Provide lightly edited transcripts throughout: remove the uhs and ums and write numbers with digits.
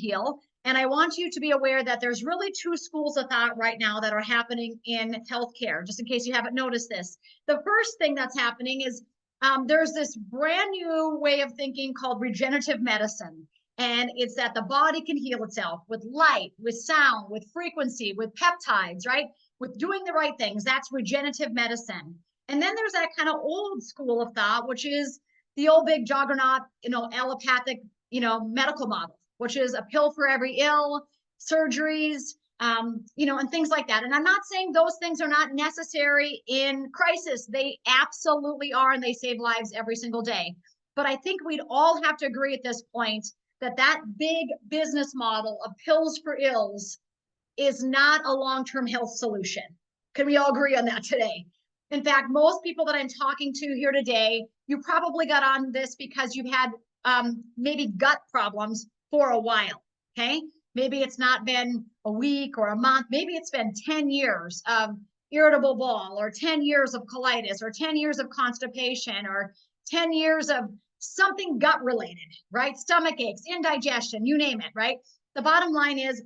heal. And I want you to be aware that there's really two schools of thought right now that are happening in healthcare, just in case you haven't noticed this. The first thing that's happening is there's this brand new way of thinking called regenerative medicine. And it's that the body can heal itself with light, with sound, with frequency, with peptides, right? With doing the right things. That's regenerative medicine. And then there's that kind of old school of thought, which is the old big juggernaut, allopathic, medical model, which is a pill for every ill, surgeries, and things like that. And I'm not saying those things are not necessary in crisis. They absolutely are, and they save lives every single day. But I think we'd all have to agree at this point that that big business model of pills for ills is not a long-term health solution. Can we all agree on that today? In fact, most people that I'm talking to here today, you probably got on this because you've had maybe gut problems for a while, okay? Maybe it's not been a week or a month. Maybe it's been 10 years of irritable bowel, or 10 years of colitis, or 10 years of constipation, or 10 years of something gut related, right? Stomach aches, indigestion, you name it, right? The bottom line is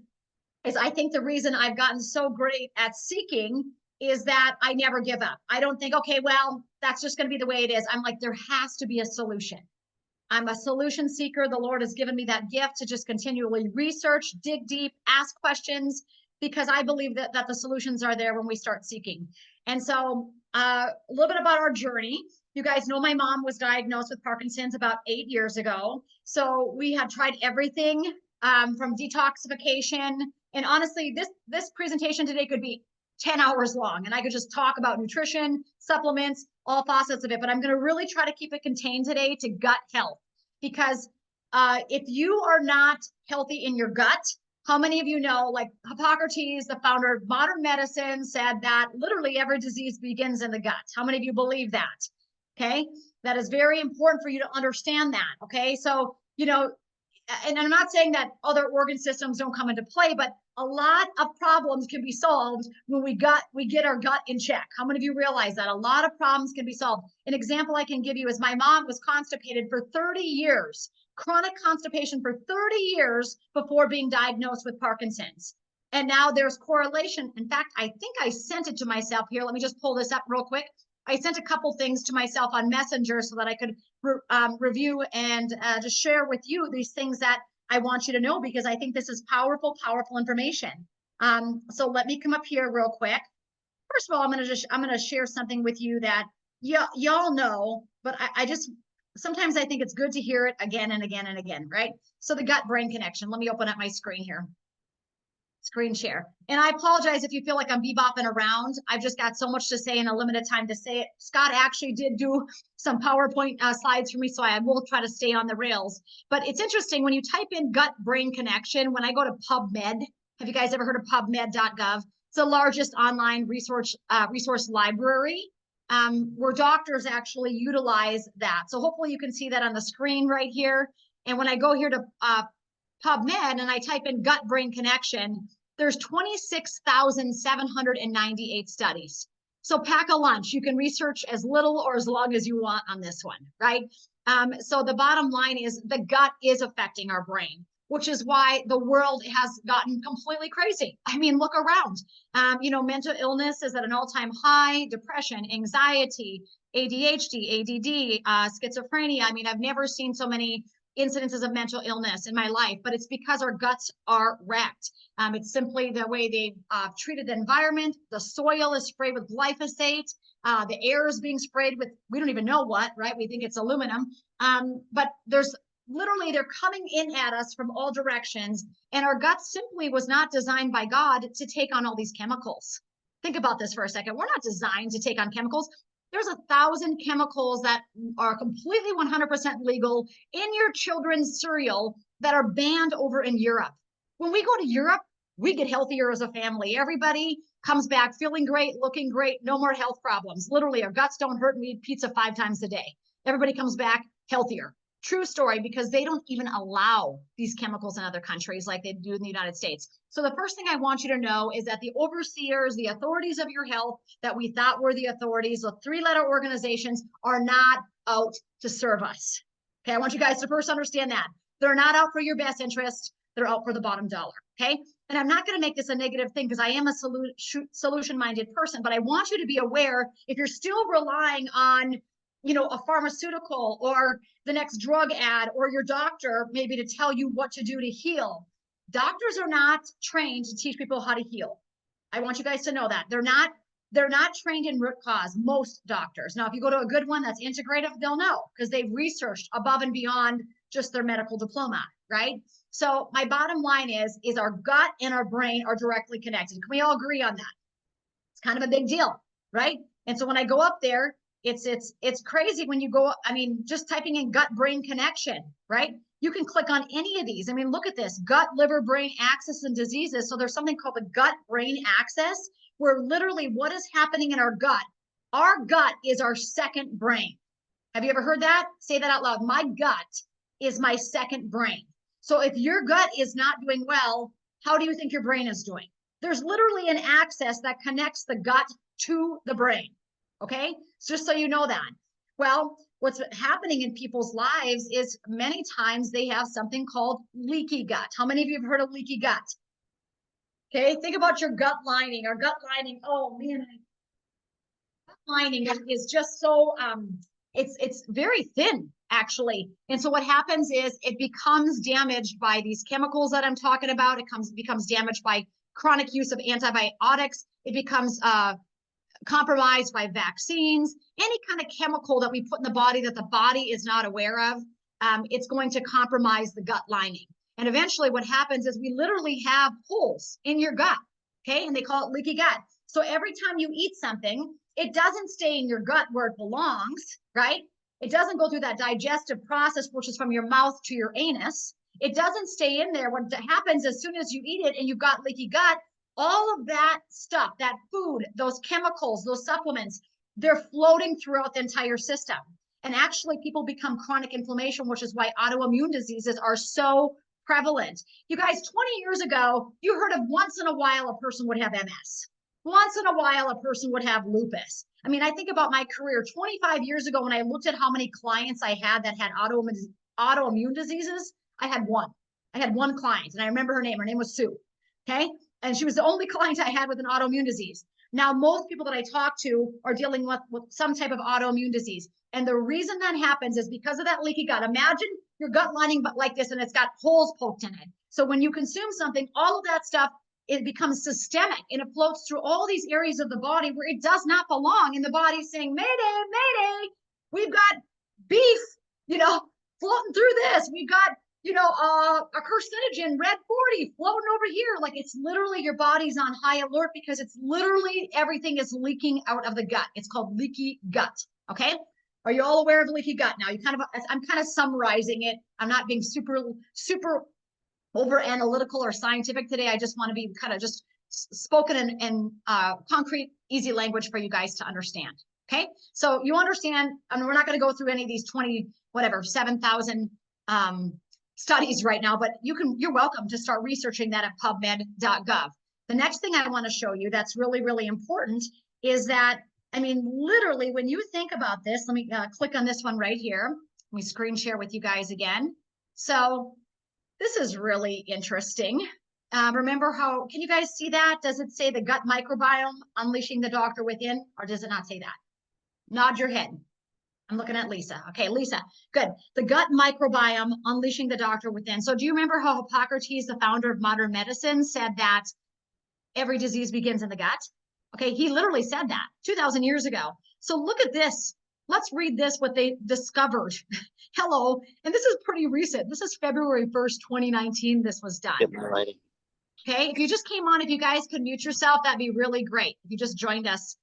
I think the reason I've gotten so great at seeking is that I never give up. I don't think, okay, well, that's just going to be the way it is. I'm like, there has to be a solution. I'm a solution seeker. The Lord has given me that gift to just continually research, dig deep, ask questions, because I believe that the solutions are there when we start seeking. And so a little bit about our journey. You guys know my mom was diagnosed with Parkinson's about 8 years ago. So we have tried everything from detoxification. And honestly, this presentation today could be 10 hours long, and I could just talk about nutrition, supplements, all facets of it. But I'm going to really try to keep it contained today to gut health, because if you are not healthy in your gut, how many of you know, like Hippocrates, the founder of modern medicine, said that literally every disease begins in the gut? How many of you believe that? Okay, that is very important for you to understand that. Okay, so, and I'm not saying that other organ systems don't come into play, but a lot of problems can be solved when we get our gut in check. How many of you realize that a lot of problems can be solved? An example I can give you is my mom was constipated for 30 years, chronic constipation for 30 years before being diagnosed with Parkinson's. And now there's correlation. In fact, I think I sent it to myself here. Let me just pull this up real quick. I sent a couple things to myself on Messenger so that I could review and just share with you these things that I want you to know, because I think this is powerful, powerful information. So let me come up here real quick. First of all, I'm going to share something with you that y'all know, but I just, sometimes I think it's good to hear it again and again and again, right? So the gut-brain connection. Let me open up my screen here. Screen share. And I apologize if you feel like I'm bebopping around. I've just got so much to say in a limited time to say it. Scott actually did do some PowerPoint slides for me, so I will try to stay on the rails. But it's interesting when you type in gut-brain connection. When I go to PubMed, have you guys ever heard of PubMed.gov? It's the largest online resource library where doctors actually utilize that. So hopefully you can see that on the screen right here. And when I go here to PubMed and I type in gut-brain connection, there's 26,798 studies. So pack a lunch. You can research as little or as long as you want on this one, right? So the bottom line is the gut is affecting our brain, which is why the world has gotten completely crazy. I mean, look around. Mental illness is at an all-time high, depression, anxiety, ADHD, ADD, schizophrenia. I mean, I've never seen so many incidences of mental illness in my life, but it's because our guts are wrecked. It's simply the way they've treated the environment. The soil is sprayed with glyphosate. The air is being sprayed with, we don't even know what, right? We think it's aluminum. But they're coming in at us from all directions. And our gut simply was not designed by God to take on all these chemicals. Think about this for a second. We're not designed to take on chemicals. There's 1,000 chemicals that are completely 100% legal in your children's cereal that are banned over in Europe. When we go to Europe, we get healthier as a family. Everybody comes back feeling great, looking great, no more health problems. Literally, our guts don't hurt and we eat pizza 5 times a day. Everybody comes back healthier. True story, because they don't even allow these chemicals in other countries like they do in the United States. So the first thing I want you to know is that the overseers, the authorities of your health that we thought were the authorities, the 3-letter organizations, are not out to serve us. Okay, I want you guys to first understand that. They're not out for your best interest. they're out for the bottom dollar. Okay. And I'm not going to make this a negative thing because I am a solution-minded person, but I want you to be aware if you're still relying on, you know, a pharmaceutical or the next drug ad or your doctor maybe to tell you what to do to heal. Doctors are not trained to teach people how to heal. I want you guys to know that. They're not trained in root cause, most doctors. Now, if you go to a good one that's integrative, they'll know because they've researched above and beyond just their medical diploma, right? So my bottom line is our gut and our brain are directly connected. Can we all agree on that? It's kind of a big deal, right? And so when I go up there, it's crazy when you go, I mean, just typing in gut brain connection, right? You can click on any of these. I mean, look at this, gut, liver, brain axis and diseases. So there's something called the gut brain axis, where literally what is happening in our gut is our second brain. Have you ever heard that? Say that out loud. My gut is my second brain. So if your gut is not doing well, how do you think your brain is doing? There's literally an axis that connects the gut to the brain. Okay, so just so you know that. Well, what's happening in people's lives is many times they have something called leaky gut. How many of you have heard of leaky gut? Okay, think about your gut lining. Our gut lining, oh man, gut lining is just so, it's very thin actually. And so what happens is it becomes damaged by these chemicals that I'm talking about. It becomes damaged by chronic use of antibiotics. It becomes compromised by vaccines, any kind of chemical that we put in the body that the body is not aware of. It's going to compromise the gut lining. And eventually what happens is we literally have holes in your gut, okay? And they call it leaky gut. So every time you eat something, it doesn't stay in your gut where it belongs, right? It doesn't go through that digestive process, which is from your mouth to your anus. It doesn't stay in there. What happens as soon as you eat it and you've got leaky gut, all of that stuff, that food, those chemicals, those supplements, they're floating throughout the entire system. And actually people become chronic inflammation, which is why autoimmune diseases are so prevalent. You guys, 20 years ago, you heard of once in a while a person would have MS. Once in a while, a person would have lupus. I mean, I think about my career 25 years ago when I looked at how many clients I had that had autoimmune diseases, I had one. I had one client, and I remember her name. Her name was Sue, okay? And she was the only client I had with an autoimmune disease. Now, most people that I talk to are dealing with some type of autoimmune disease. And the reason that happens is because of that leaky gut. Imagine your gut lining but like this, and it's got holes poked in it. So when you consume something, all of that stuff, it becomes systemic and it floats through all these areas of the body where it does not belong. And the body's saying, Mayday, Mayday, we've got beef, floating through this. We've got, a carcinogen, red 40 floating over here. Like it's literally your body's on high alert because it's literally everything is leaking out of the gut. It's called leaky gut. Okay. Are you all aware of leaky gut? Now I'm kind of summarizing it. I'm not being super over analytical or scientific today. I just want to be kind of just spoken in concrete, easy language for you guys to understand. Okay. So you understand, and we're not going to go through any of these 7,000 studies right now, but you're welcome to start researching that at pubmed.gov. The next thing I want to show you that's really, really important is that, I mean, literally when you think about this, let me click on this one right here. Let me screen share with you guys again. So this is really interesting. Remember can you guys see that? Does it say the gut microbiome unleashing the doctor within, or does it not say that? Nod your head. I'm looking at Lisa. Okay, Lisa, good. The gut microbiome unleashing the doctor within. So do you remember how Hippocrates, the founder of modern medicine, said that every disease begins in the gut? Okay, he literally said that 2,000 years ago. So look at this. Let's read this, what they discovered. Hello, and this is pretty recent. This is February 1st, 2019. This was done. Okay, if you just came on, if you guys could mute yourself, that'd be really great. If you just joined us,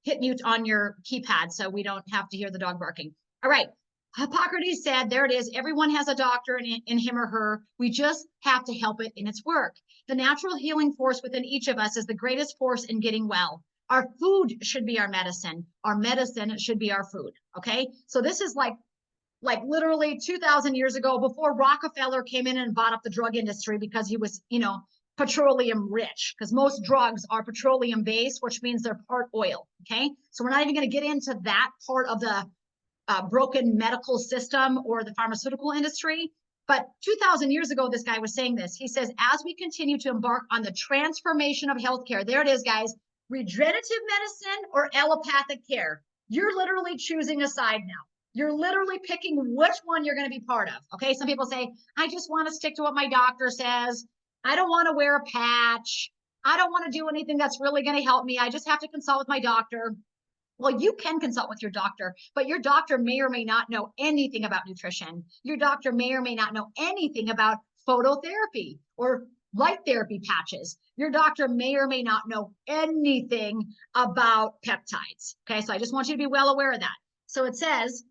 hit mute on your keypad so we don't have to hear the dog barking. All right, Hippocrates said, there it is, everyone has a doctor in him or her. We just have to help it in its work. The natural healing force within each of us is the greatest force in getting well. Our food should be our medicine. Our medicine should be our food, okay? So this is like literally 2,000 years ago, before Rockefeller came in and bought up the drug industry because he was, petroleum rich, because most drugs are petroleum based, which means they're part oil, okay? So we're not even going to get into that part of the broken medical system or the pharmaceutical industry. But 2,000 years ago, this guy was saying this. He says, as we continue to embark on the transformation of healthcare, there it is, guys, regenerative medicine or allopathic care, you're literally choosing a side now. You're literally picking which one you're going to be part of. Okay. Some people say, I just want to stick to what my doctor says. I don't want to wear a patch. I don't want to do anything that's really going to help me. I just have to consult with my doctor. Well, you can consult with your doctor, but your doctor may or may not know anything about nutrition. Your doctor may or may not know anything about phototherapy or light therapy patches. Your doctor may or may not know anything about peptides. Okay, so I just want you to be well aware of that. So it says,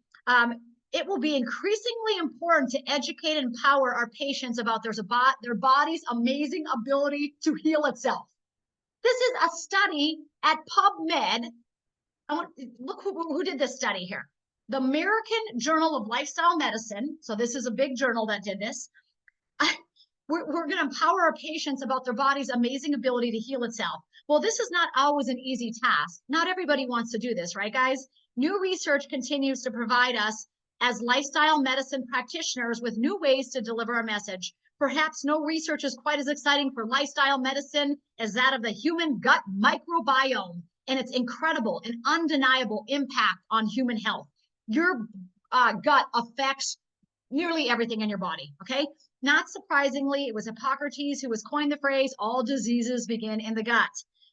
it will be increasingly important to educate and empower our patients about their body's amazing ability to heal itself. This is a study at PubMed. Look who did this study here. The American Journal of Lifestyle Medicine. So this is a big journal that did this. We're going to empower our patients about their body's amazing ability to heal itself. Well, this is not always an easy task. Not everybody wants to do this, right, guys? New research continues to provide us as lifestyle medicine practitioners with new ways to deliver our message. Perhaps no research is quite as exciting for lifestyle medicine as that of the human gut microbiome and its incredible and undeniable impact on human health. Your gut affects nearly everything in your body, okay? Not surprisingly, it was Hippocrates who was coined the phrase, all diseases begin in the gut.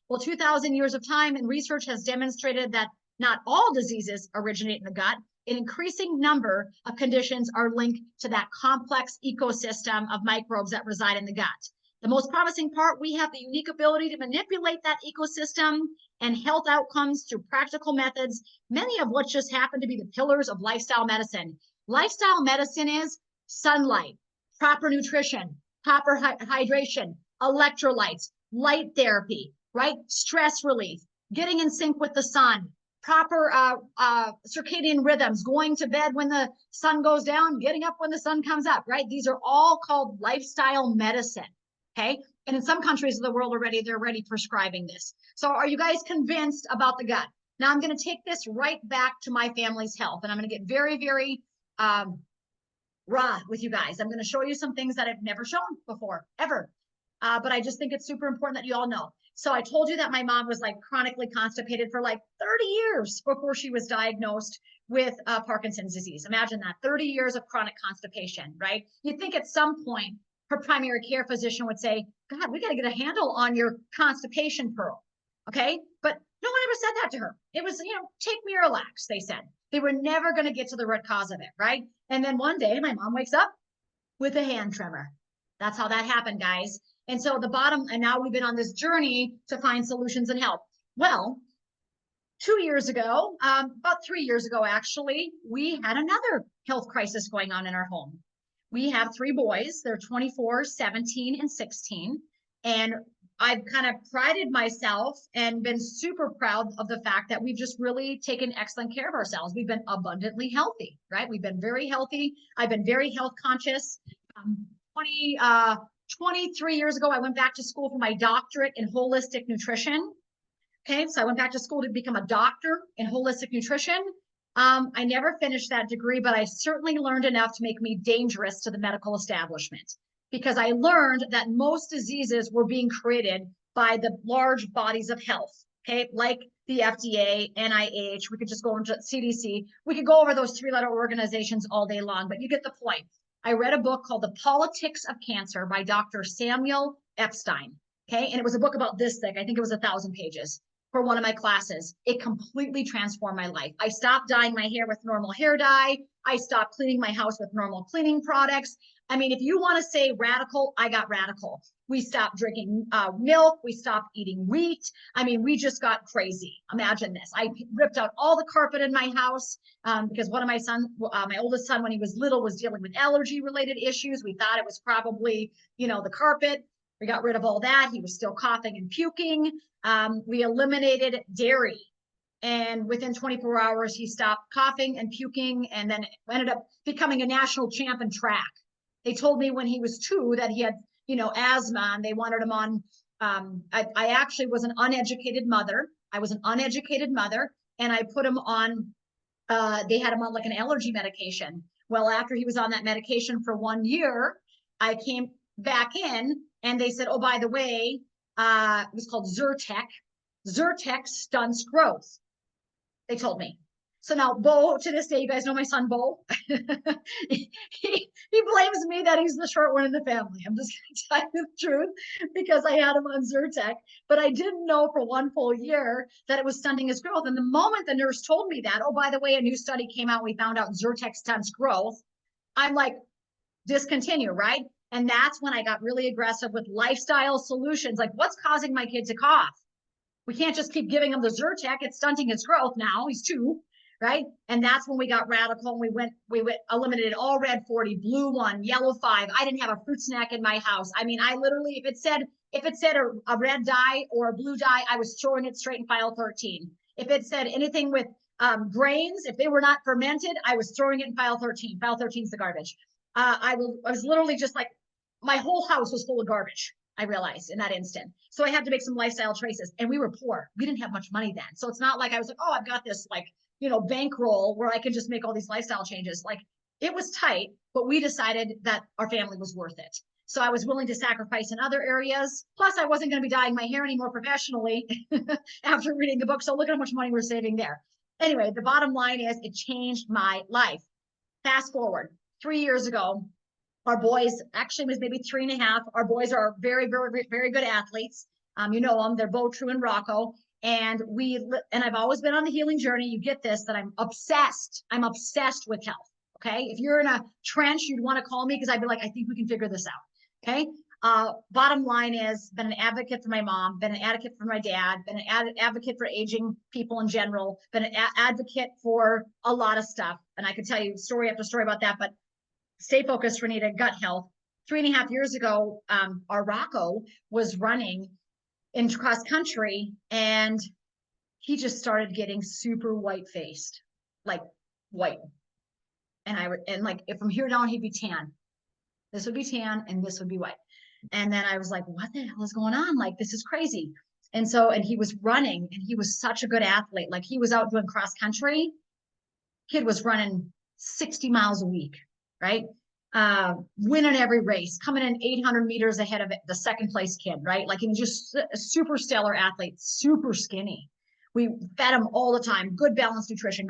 Well, 2,000 years of time and research has demonstrated that not all diseases originate in the gut. An increasing number of conditions are linked to that complex ecosystem of microbes that reside in the gut. The most promising part, we have the unique ability to manipulate that ecosystem and health outcomes through practical methods, many of which just happen to be the pillars of lifestyle medicine. Lifestyle medicine is sunlight, proper nutrition, proper hydration, electrolytes, light therapy, right? Stress relief, getting in sync with the sun, proper circadian rhythms, going to bed when the sun goes down, getting up when the sun comes up, right? These are all called lifestyle medicine. Okay. And in some countries of the world already, they're already prescribing this. So are you guys convinced about the gut? Now I'm going to take this right back to my family's health, and I'm going to get very, very raw with you guys. I'm going to show you some things that I've never shown before, ever. But I just think it's super important that you all know. So I told you that my mom was like chronically constipated for like 30 years before she was diagnosed with Parkinson's disease. Imagine that, 30 years of chronic constipation, right? You'd think at some point her primary care physician would say, God, we got to get a handle on your constipation, Pearl. Okay. But no one ever said that to her. It was, take Miralax, they said. They were never going to get to the root cause of it, right? And then one day my mom wakes up with a hand tremor. That's how that happened, guys. And so and now we've been on this journey to find solutions and help. Well, 2 years ago, about 3 years ago, actually, we had another health crisis going on in our home. We have 3 boys. They're 24, 17, and 16. And I've kind of prided myself and been super proud of the fact that we've just really taken excellent care of ourselves. We've been abundantly healthy, right? We've been very healthy. I've been very health conscious. 23 years ago, I went back to school for my doctorate in holistic nutrition. Okay, so I went back to school to become a doctor in holistic nutrition. I never finished that degree, but I certainly learned enough to make me dangerous to the medical establishment, because I learned that most diseases were being created by the large bodies of health, okay, like the FDA, NIH, we could just go into CDC. We could go over those 3-letter organizations all day long, but you get the point. I read a book called The Politics of Cancer by Dr. Samuel Epstein, okay, and it was a book about this thick. I think it was 1,000 pages. For one of my classes. It completely transformed my life. I stopped dyeing my hair with normal hair dye. I stopped cleaning my house with normal cleaning products. I mean, if you want to say radical, I got radical. We stopped drinking milk. We stopped eating wheat. I mean, we just got crazy. Imagine this. I ripped out all the carpet in my house because one of my my oldest son, when he was little, was dealing with allergy related issues. We thought it was probably, the carpet. We got rid of all that. He was still coughing and puking. We eliminated dairy, and within 24 hours, he stopped coughing and puking, and then ended up becoming a national champ in track. They told me when he was 2 that he had, asthma, and they wanted him on. I actually was an uneducated mother. I was an uneducated mother, and I put him on. They had him on like an allergy medication. Well, after he was on that medication for 1 year, I came back in and they said, oh, by the way, it was called Zyrtec. Zyrtec stunts growth. They told me. So now Bo, to this day, you guys know my son Bo. he blames me that he's the short one in the family. I'm just going to tell you the truth because I had him on Zyrtec, but I didn't know for 1 full year that it was stunting his growth. And the moment the nurse told me that, oh, by the way, a new study came out, we found out Zyrtec stunts growth. I'm like, discontinue, right? And that's when I got really aggressive with lifestyle solutions. Like, what's causing my kid to cough? We can't just keep giving him the Zyrtec. It's stunting his growth now. He's 2, right? And that's when we got radical and we went eliminated all red 40, blue 1, yellow 5. I didn't have a fruit snack in my house. I mean, I literally, if it said a red dye or a blue dye, I was throwing it straight in file 13. If it said anything with grains, if they were not fermented, I was throwing it in file 13. File 13 is the garbage. I was literally just like, my whole house was full of garbage. I realized in that instant. So I had to make some lifestyle choices, and we were poor. We didn't have much money then. So it's not like I was like, oh, I've got this like, bankroll where I can just make all these lifestyle changes. Like, it was tight, but we decided that our family was worth it. So I was willing to sacrifice in other areas. Plus I wasn't going to be dyeing my hair anymore professionally after reading the book. So look at how much money we're saving there. Anyway, the bottom line is it changed my life. Fast forward 3 years ago, our boys, actually was maybe 3.5. Our boys are very, very, very good athletes. You know them. They're Bo, True, and Rocco. And I've always been on the healing journey. You get this, that I'm obsessed. I'm obsessed with health. Okay. If you're in a trench, you'd want to call me because I'd be like, I think we can figure this out. Okay. Bottom line is, been an advocate for my mom, been an advocate for my dad, been an advocate for aging people in general, been an advocate for a lot of stuff. And I could tell you story after story about that, but stay focused, Renita, gut health. 3.5 years ago, our Rocco was running in cross country and he just started getting super white faced, like white. And like, if from here down, he'd be tan. This would be tan and this would be white. And then I was like, what the hell is going on? Like, this is crazy. And he was running and he was such a good athlete. Like, he was out doing cross country. Kid was running 60 miles a week. Right? Winning every race, coming in 800 meters ahead of the second place kid, right? Like, he was just a super stellar athlete, super skinny. We fed him all the time, good balanced nutrition,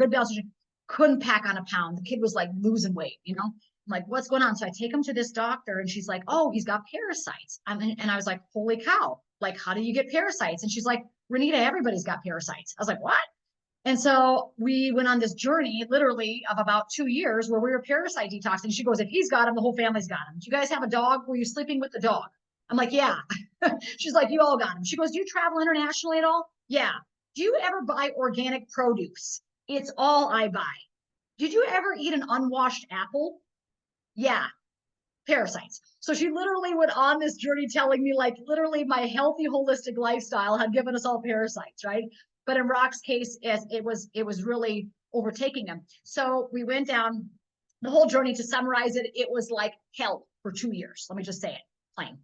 couldn't pack on a pound. The kid was like losing weight, I'm like, what's going on? So I take him to this doctor and she's like, oh, he's got parasites. And I was like, holy cow, like, how do you get parasites? And she's like, Renita, everybody's got parasites. I was like, what? And so we went on this journey literally of about 2 years where we were parasite detoxing. She goes, if he's got them, the whole family's got them. Do you guys have a dog? Were you sleeping with the dog? I'm like, yeah. She's like, you all got them. She goes, do you travel internationally at all? Yeah. Do you ever buy organic produce? It's all I buy. Did you ever eat an unwashed apple? Yeah. Parasites. So she literally went on this journey telling me, like, literally my healthy, holistic lifestyle had given us all parasites, right? But in Rock's case, it was really overtaking him. So we went down the whole journey. To summarize it, it was like hell for 2 years. Let me just say it plain.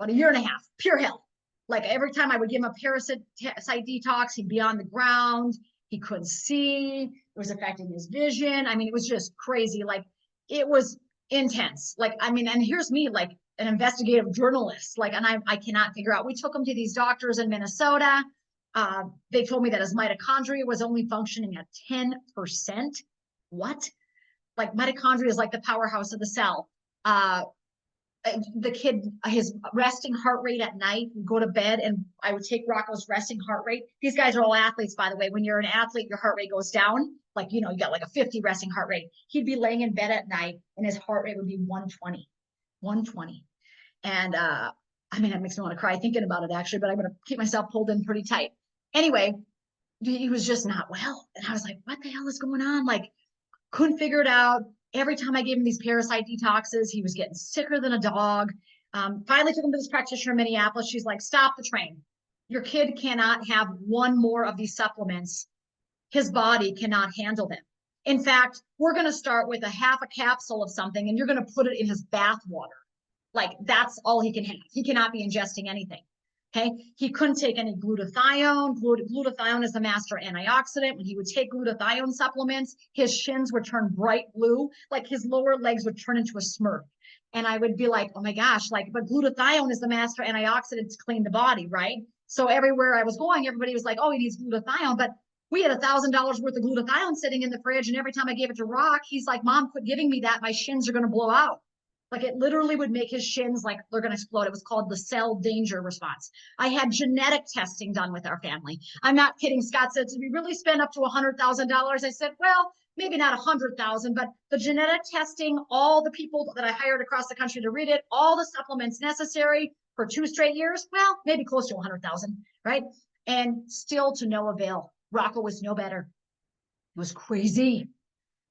About 1.5 years, pure hell. Like, every time I would give him a parasite detox, he'd be on the ground. He couldn't see. It was affecting his vision. I mean, it was just crazy. Like, it was intense. Like, I mean, and here's me, like an investigative journalist. Like, and I cannot figure out. We took him to these doctors in Minnesota. They told me that his mitochondria was only functioning at 10%. What? Like, mitochondria is like the powerhouse of the cell. The kid, his resting heart rate at night, would go to bed and I would take Rocco's resting heart rate. These guys are all athletes, by the way. When you're an athlete, your heart rate goes down. Like, you got like a 50 resting heart rate. He'd be laying in bed at night and his heart rate would be 120. And I mean, that makes me want to cry thinking about it, actually, but I'm going to keep myself pulled in pretty tight. Anyway, he was just not well. And I was like, what the hell is going on? Like, couldn't figure it out. Every time I gave him these parasite detoxes, he was getting sicker than a dog. Finally took him to this practitioner in Minneapolis. She's like, stop the train. Your kid cannot have one more of these supplements. His body cannot handle them. In fact, we're going to start with a half a capsule of something and you're going to put it in his bath water. Like, that's all he can have. He cannot be ingesting anything. Okay. He couldn't take any glutathione. Glutathione is the master antioxidant. When he would take glutathione supplements, his shins would turn bright blue, like his lower legs would turn into a smurf. And I would be like, oh my gosh, like, but glutathione is the master antioxidant to clean the body, right? So everywhere I was going, everybody was like, oh, he needs glutathione. But we had $1,000 worth of glutathione sitting in the fridge. And every time I gave it to Rock, he's like, Mom, quit giving me that. My shins are going to blow out. Like it literally would make his shins like they're going to explode. It was called the cell danger response. I had genetic testing done with our family. I'm not kidding. Scott said, did we really spend up to $100,000? I said, well, maybe not 100,000, but the genetic testing, all the people that I hired across the country to read it, all the supplements necessary for 2 straight years, well, maybe close to 100,000, right? And still to no avail. Rocco was no better. It was crazy.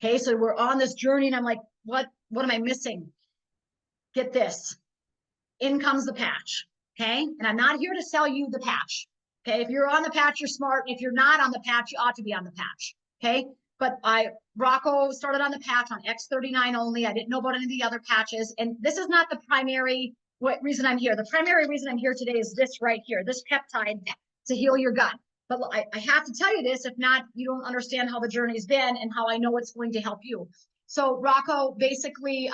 Okay, so we're on this journey and I'm like, what am I missing? Get this, in comes the patch, okay? And I'm not here to sell you the patch, okay? If you're on the patch, you're smart. If you're not on the patch, you ought to be on the patch, okay? But Rocco started on the patch on X39 only. I didn't know about any of the other patches. And this is not the primary reason I'm here. The primary reason I'm here today is this right here, this peptide to heal your gut. But I have to tell you this, if not, you don't understand how the journey's been and how I know it's going to help you. So Rocco basically,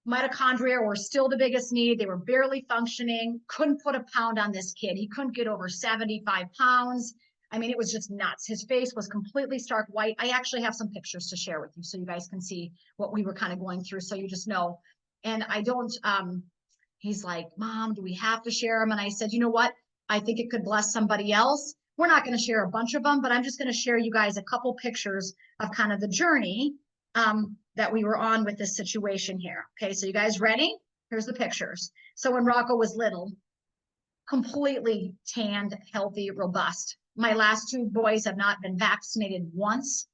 mitochondria were still the biggest need. They were barely functioning, couldn't put a pound on this kid. He couldn't get over 75 pounds. I mean, it was just nuts. His face was completely stark white. I actually have some pictures to share with you so you guys can see what we were kind of going through. So you just know. And I don't, he's like, Mom, do we have to share them? And I said, you know what? I think it could bless somebody else. We're not going to share a bunch of them, but I'm just going to share you guys a couple pictures of kind of the journey that we were on with this situation here. Okay, so you guys ready? Here's the pictures. So when Rocco was little, completely tanned, healthy, robust. My last 2 boys have not been vaccinated once.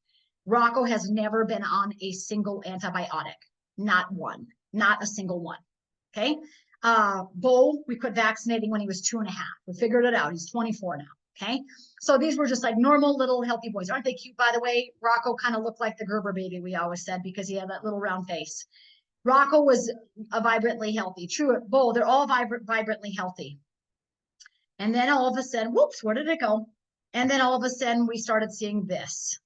Rocco has never been on a single antibiotic. Not one, not a single one. Okay. Bo, we quit vaccinating when he was 2.5. We figured it out. He's 24 now. Okay. So these were just like normal little healthy boys. Aren't they cute, by the way? Rocco kind of looked like the Gerber baby, we always said, because he had that little round face. Rocco was a vibrantly healthy. True, Bo, they're all vibrantly healthy. And then all of a sudden, whoops, where did it go? And then all of a sudden we started seeing this.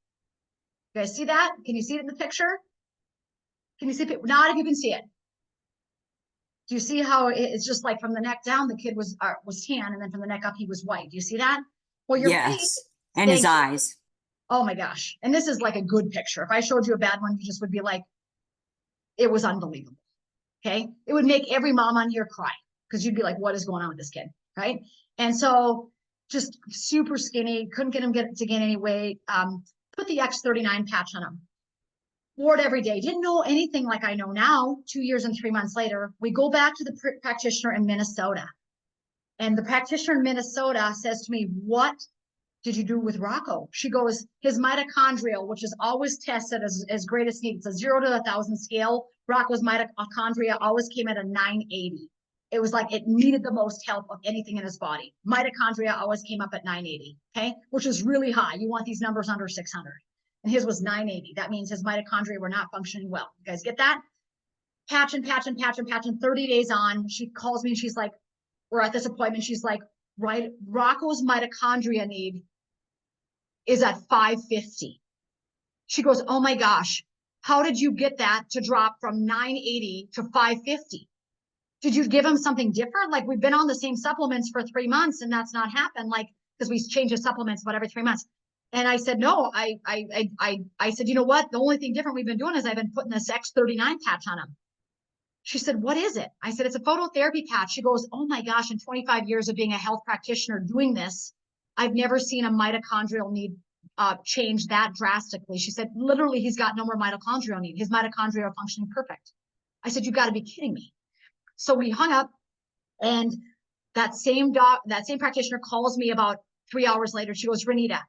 You guys see that? Can you see it in the picture? Can you see it? Not if you can see it. Do you see how it's just like from the neck down, the kid was tan, and then from the neck up, he was white. Do you see that? Well, your face, and his eyes. Oh my gosh. And this is like a good picture. If I showed you a bad one, you just would be like, it was unbelievable. Okay. It would make every mom on here cry because you'd be like, what is going on with this kid? Right. And so just super skinny, couldn't get him to gain any weight. Put the X39 patch on him. Wore it every day. Didn't know anything like I know now. 2 years and 3 months later, we go back to the practitioner in Minnesota. And the practitioner in Minnesota says to me, what did you do with Rocco? She goes, his mitochondrial, which is always tested as greatest need. It's a 0 to 1,000 scale. Rocco's mitochondria always came at a 980. It was like it needed the most help of anything in his body. Mitochondria always came up at 980, okay? Which is really high. You want these numbers under 600. And his was 980. That means his mitochondria were not functioning well. You guys get that? Patch and patch and patch and patch. And 30 days on, she calls me and she's like, we're at this appointment. She's like, right, Rocco's mitochondria need is at 550. She goes, oh my gosh, how did you get that to drop from 980 to 550? Did you give him something different? Like we've been on the same supplements for 3 months and that's not happened. Like, because we change the supplements about every 3 months. And I said, no, I said, you know what? The only thing different we've been doing is I've been putting this X39 patch on him. She said, what is it? I said, it's a phototherapy patch. She goes, oh my gosh, in 25 years of being a health practitioner doing this, I've never seen a mitochondrial need change that drastically. She said, literally, he's got no more mitochondrial need. His mitochondria are functioning perfect. I said, you got to be kidding me. So we hung up, and that same practitioner calls me about 3 hours later. She goes, Renita,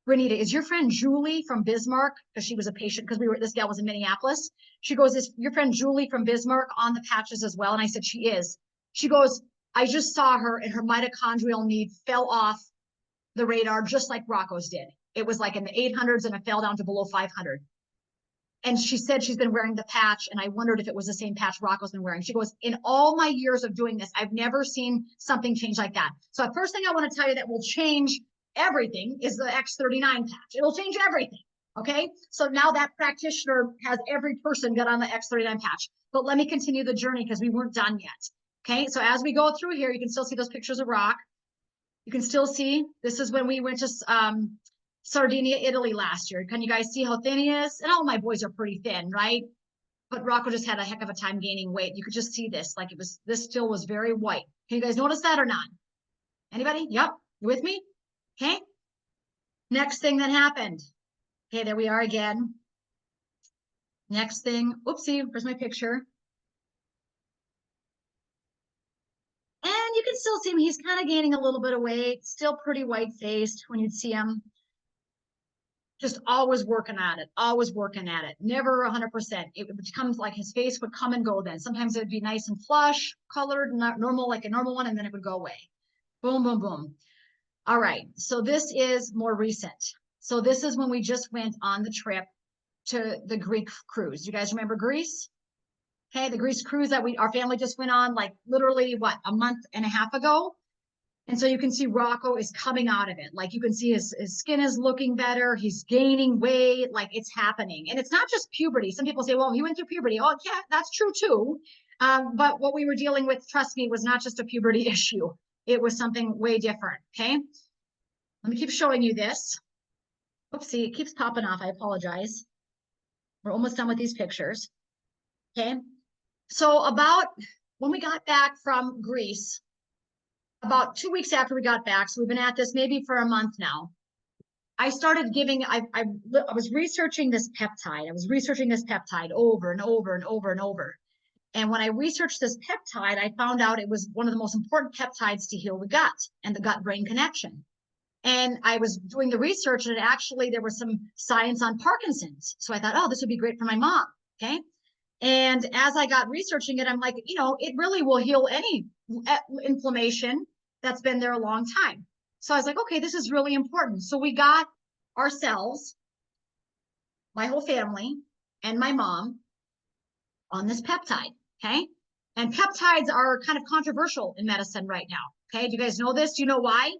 is your friend Julie from Bismarck? Because she was a patient, because this gal was in Minneapolis. She goes, is your friend Julie from Bismarck on the patches as well? And I said, she is. She goes, I just saw her and her mitochondrial need fell off the radar just like Rocco's did. It was like in the 800s and it fell down to below 500. And she said she's been wearing the patch, and I wondered if it was the same patch Rocco's been wearing. She goes, in all my years of doing this, I've never seen something change like that. So the first thing I want to tell you that will change everything is the X39 patch. It'll change everything. Okay. So now that practitioner has every person get on the X39 patch. But let me continue the journey because we weren't done yet. Okay. So as we go through here, you can still see those pictures of Rock. You can still see, this is when we went to Sardinia, Italy last year. Can you guys see how thin he is? And all my boys are pretty thin, right? But Rocco just had a heck of a time gaining weight. You could just see this, like this still was very white. Can you guys notice that or not? Anybody? Yep. You with me? Okay. Next thing that happened. Okay, there we are again. Next thing, oopsie, where's my picture? And you can still see him. He's kind of gaining a little bit of weight, still pretty white-faced when you'd see him. Just always working at it, never 100%. It becomes like his face would come and go then. Sometimes it would be nice and flush, colored, not normal, like a normal one, and then it would go away. Boom, boom, boom. All right, so this is more recent. So this is when we just went on the trip to the Greek cruise. You guys remember Greece? Okay, the Greece cruise that our family just went on, like literally what, a month and a half ago. And so you can see Rocco is coming out of it. Like you can see his skin is looking better. He's gaining weight, like it's happening. And it's not just puberty. Some people say, well, he went through puberty. Oh yeah, that's true too. But what we were dealing with, trust me, was not just a puberty issue. It was something way different, okay? Let me keep showing you this. Oopsie, it keeps popping off. I apologize. We're almost done with these pictures, okay? So about when we got back from Greece, about 2 weeks after we got back, so we've been at this maybe for a month now, I started giving, I was researching this peptide. I was researching this peptide over and over and over and over. And when I researched this peptide, I found out it was one of the most important peptides to heal the gut and the gut-brain connection. And I was doing the research, and actually there was some science on Parkinson's. So I thought, oh, this would be great for my mom, okay? And as I got researching it, I'm like, you know, it really will heal any inflammation that's been there a long time. So I was like, okay, this is really important. So we got ourselves, my whole family, and my mom on this peptide, okay? And peptides are kind of controversial in medicine right now, okay? Do you guys know this? Do you know why?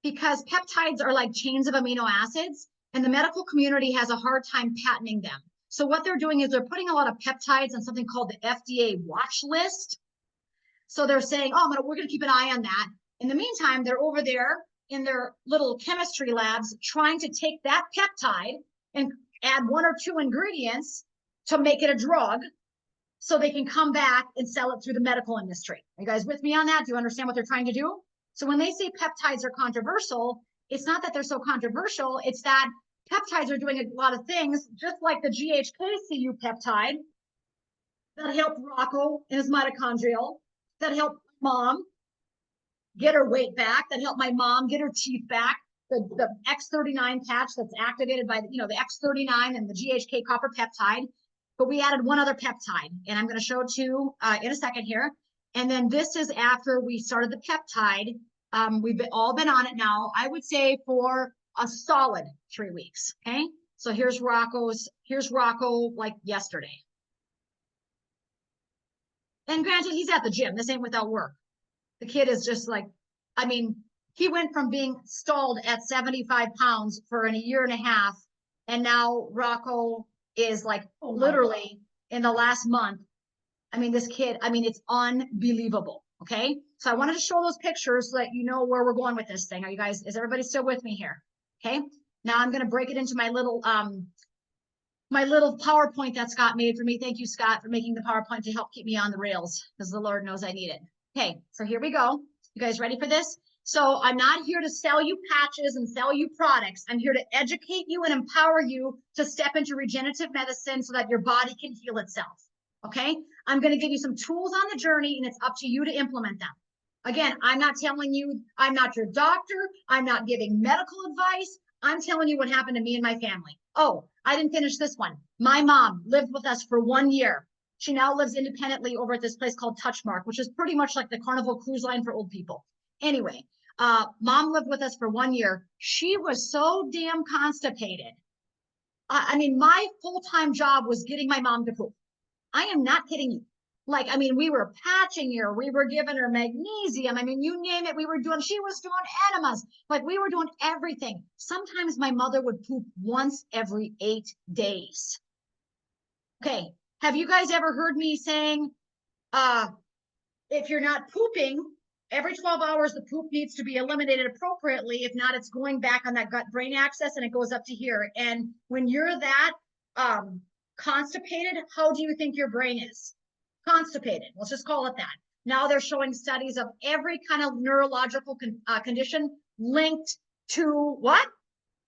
Because peptides are like chains of amino acids, and the medical community has a hard time patenting them. So what they're doing is they're putting a lot of peptides on something called the FDA watch list. So they're saying, oh, we're going to keep an eye on that. In the meantime, they're over there in their little chemistry labs trying to take that peptide and add 1 or 2 ingredients to make it a drug so they can come back and sell it through the medical industry. Are you guys with me on that? Do you understand what they're trying to do? So when they say peptides are controversial, it's not that they're so controversial. It's that peptides are doing a lot of things, just like the GHK-Cu peptide that helped Rocco in his mitochondrial, that helped mom get her weight back, that helped my mom get her teeth back. The X39 patch that's activated by the X39 and the GHK copper peptide. But we added one other peptide, and I'm going to show it to you in a second here. And then this is after we started the peptide. We've all been on it now, I would say, for a solid 3 weeks. Okay. So here's Rocco like yesterday. And granted, he's at the gym. This ain't without work. The kid is just like, I mean, he went from being stalled at 75 pounds for a year and a half. And now Rocco is like literally in the last month. I mean, this kid, I mean, it's unbelievable. Okay. So I wanted to show those pictures so that you know where we're going with this thing. Are you guys, is everybody still with me here? Okay. Now I'm going to break it into my little PowerPoint that Scott made for me. Thank you, Scott, for making the PowerPoint to help keep me on the rails, because the Lord knows I need it. Okay. So here we go. You guys ready for this? So I'm not here to sell you patches and sell you products. I'm here to educate you and empower you to step into regenerative medicine so that your body can heal itself. Okay. I'm going to give you some tools on the journey, and it's up to you to implement them. Again, I'm not telling you, I'm not your doctor. I'm not giving medical advice. I'm telling you what happened to me and my family. Oh, I didn't finish this one. My mom lived with us for 1 year. She now lives independently over at this place called Touchmark, which is pretty much like the Carnival Cruise Line for old people. Anyway, mom lived with us for 1 year. She was so damn constipated. I mean, my full-time job was getting my mom to poop. I am not kidding you. Like, I mean, we were patching her, we were giving her magnesium. I mean, you name it, she was doing enemas. Like, we were doing everything. Sometimes my mother would poop once every 8 days. Okay. Have you guys ever heard me saying, if you're not pooping, every 12 hours, the poop needs to be eliminated appropriately. If not, it's going back on that gut brain axis and it goes up to here. And when you're that constipated, how do you think your brain is? Constipated. Let's just call it that. Now they're showing studies of every kind of neurological condition linked to what?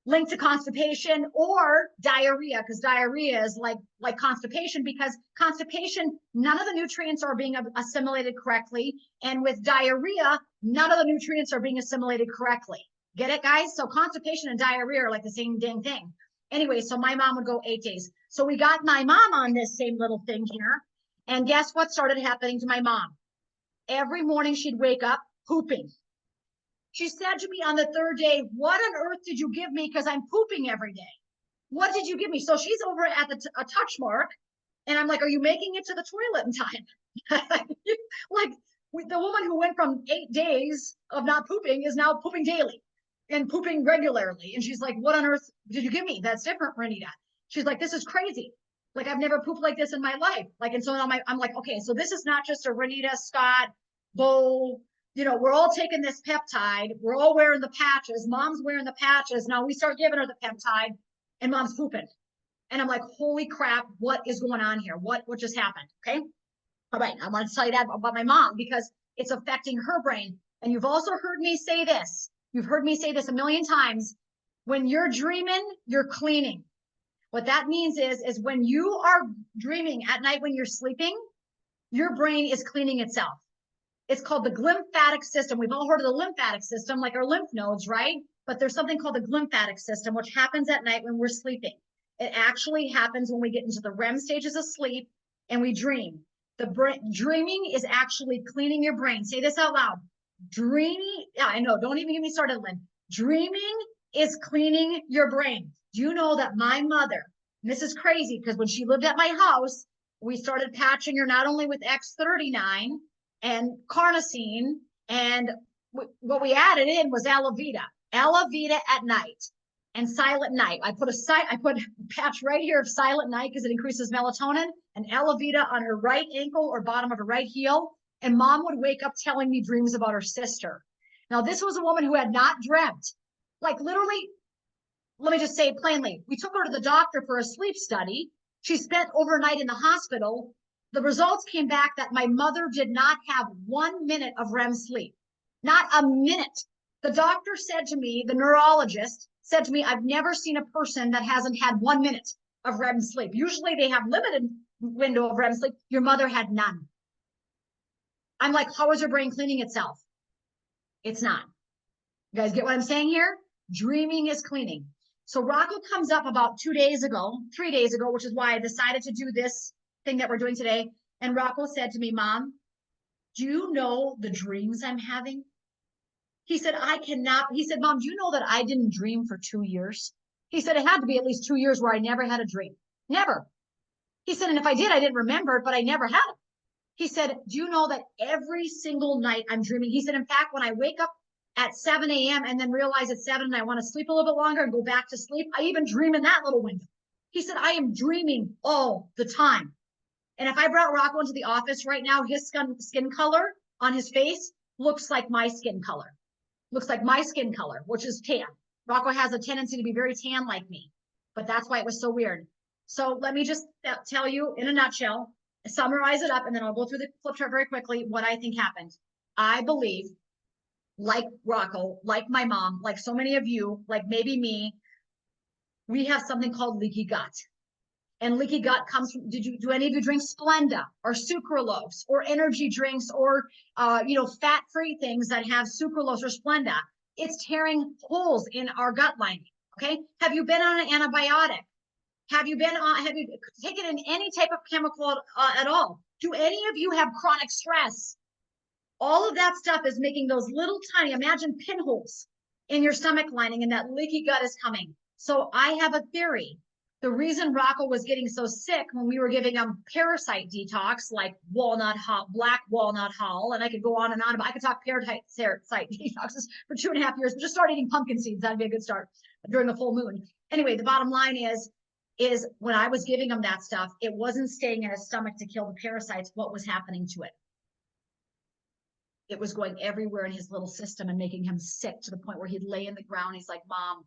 Linked to constipation or diarrhea, because diarrhea is like constipation, because constipation, none of the nutrients are being assimilated correctly. And with diarrhea, none of the nutrients are being assimilated correctly. Get it, guys? So constipation and diarrhea are like the same dang thing. Anyway, so my mom would go 8 days. So we got my mom on this same little thing here. And guess what started happening to my mom? Every morning she'd wake up pooping. She said to me on the 3rd day, what on earth did you give me? Because I'm pooping every day. What did you give me? So she's over at a touch mark. And I'm like, are you making it to the toilet in time? Like the woman who went from 8 days of not pooping is now pooping daily and pooping regularly. And she's like, what on earth did you give me? That's different, Renita. She's like, this is crazy. Like, I've never pooped like this in my life. Like, and so now I'm like, okay, so this is not just a Renita, Scott, Bo, we're all taking this peptide. We're all wearing the patches. Mom's wearing the patches. Now we start giving her the peptide and mom's pooping. And I'm like, holy crap, what is going on here? What just happened? Okay. All right. I want to tell you that about my mom because it's affecting her brain. And you've also heard me say this. You've heard me say this a million times. When you're dreaming, you're cleaning. What that means is when you are dreaming at night when you're sleeping, your brain is cleaning itself. It's called the glymphatic system. We've all heard of the lymphatic system, like our lymph nodes, right? But there's something called the glymphatic system, which happens at night when we're sleeping. It actually happens when we get into the REM stages of sleep and we dream. Dreaming is actually cleaning your brain. Say this out loud. Dreaming, yeah, I know. Don't even get me started, Lynn. Dreaming is cleaning your brain. Do you know that my mother, and this is crazy because when she lived at my house, we started patching her not only with X39 and carnosine, and what we added in was aloe vita at night and silent night. I put a patch right here of silent night because it increases melatonin, and aloe vita on her right ankle or bottom of her right heel. And mom would wake up telling me dreams about her sister. Now, this was a woman who had not dreamt, like literally. Let me just say it plainly. We took her to the doctor for a sleep study. She spent overnight in the hospital. The results came back that my mother did not have 1 minute of REM sleep. Not a minute. The doctor said to me, the neurologist said to me, I've never seen a person that hasn't had 1 minute of REM sleep. Usually they have limited window of REM sleep. Your mother had none. I'm like, how is her brain cleaning itself? It's not. You guys get what I'm saying here? Dreaming is cleaning. So Rocco comes up about 3 days ago, which is why I decided to do this thing that we're doing today. And Rocco said to me, Mom, do you know the dreams I'm having? He said, he said, Mom, do you know that I didn't dream for 2 years? He said, it had to be at least 2 years where I never had a dream. Never. He said, and if I did, I didn't remember it, but I never had it. He said, do you know that every single night I'm dreaming? He said, in fact, when I wake up at 7 a.m. and then realize it's 7 and I want to sleep a little bit longer and go back to sleep, I even dream in that little window. He said, I am dreaming all the time. And if I brought Rocco into the office right now, his skin color on his face looks like my skin color. Looks like my skin color, which is tan. Rocco has a tendency to be very tan like me, but that's why it was so weird. So let me just tell you in a nutshell, summarize it up, and then I'll go through the flip chart very quickly, what I think happened. I believe, like Rocco, like my mom, like so many of you, like maybe me, we have something called leaky gut. And leaky gut comes from, do any of you drink Splenda or sucralose or energy drinks or, fat-free things that have sucralose or Splenda? It's tearing holes in our gut lining, okay? Have you been on an antibiotic? Have you taken in any type of chemical at all? Do any of you have chronic stress? All of that stuff is making those little tiny, imagine pinholes in your stomach lining, and that leaky gut is coming. So I have a theory. The reason Rocco was getting so sick when we were giving him parasite detox, like black walnut hull, and I could go on and on, but I could talk parasite detoxes for 2.5 years, but just start eating pumpkin seeds. That'd be a good start during a full moon. Anyway, the bottom line is when I was giving him that stuff, it wasn't staying in his stomach to kill the parasites. What was happening to it? It was going everywhere in his little system and making him sick to the point where he'd lay in the ground. He's like, Mom,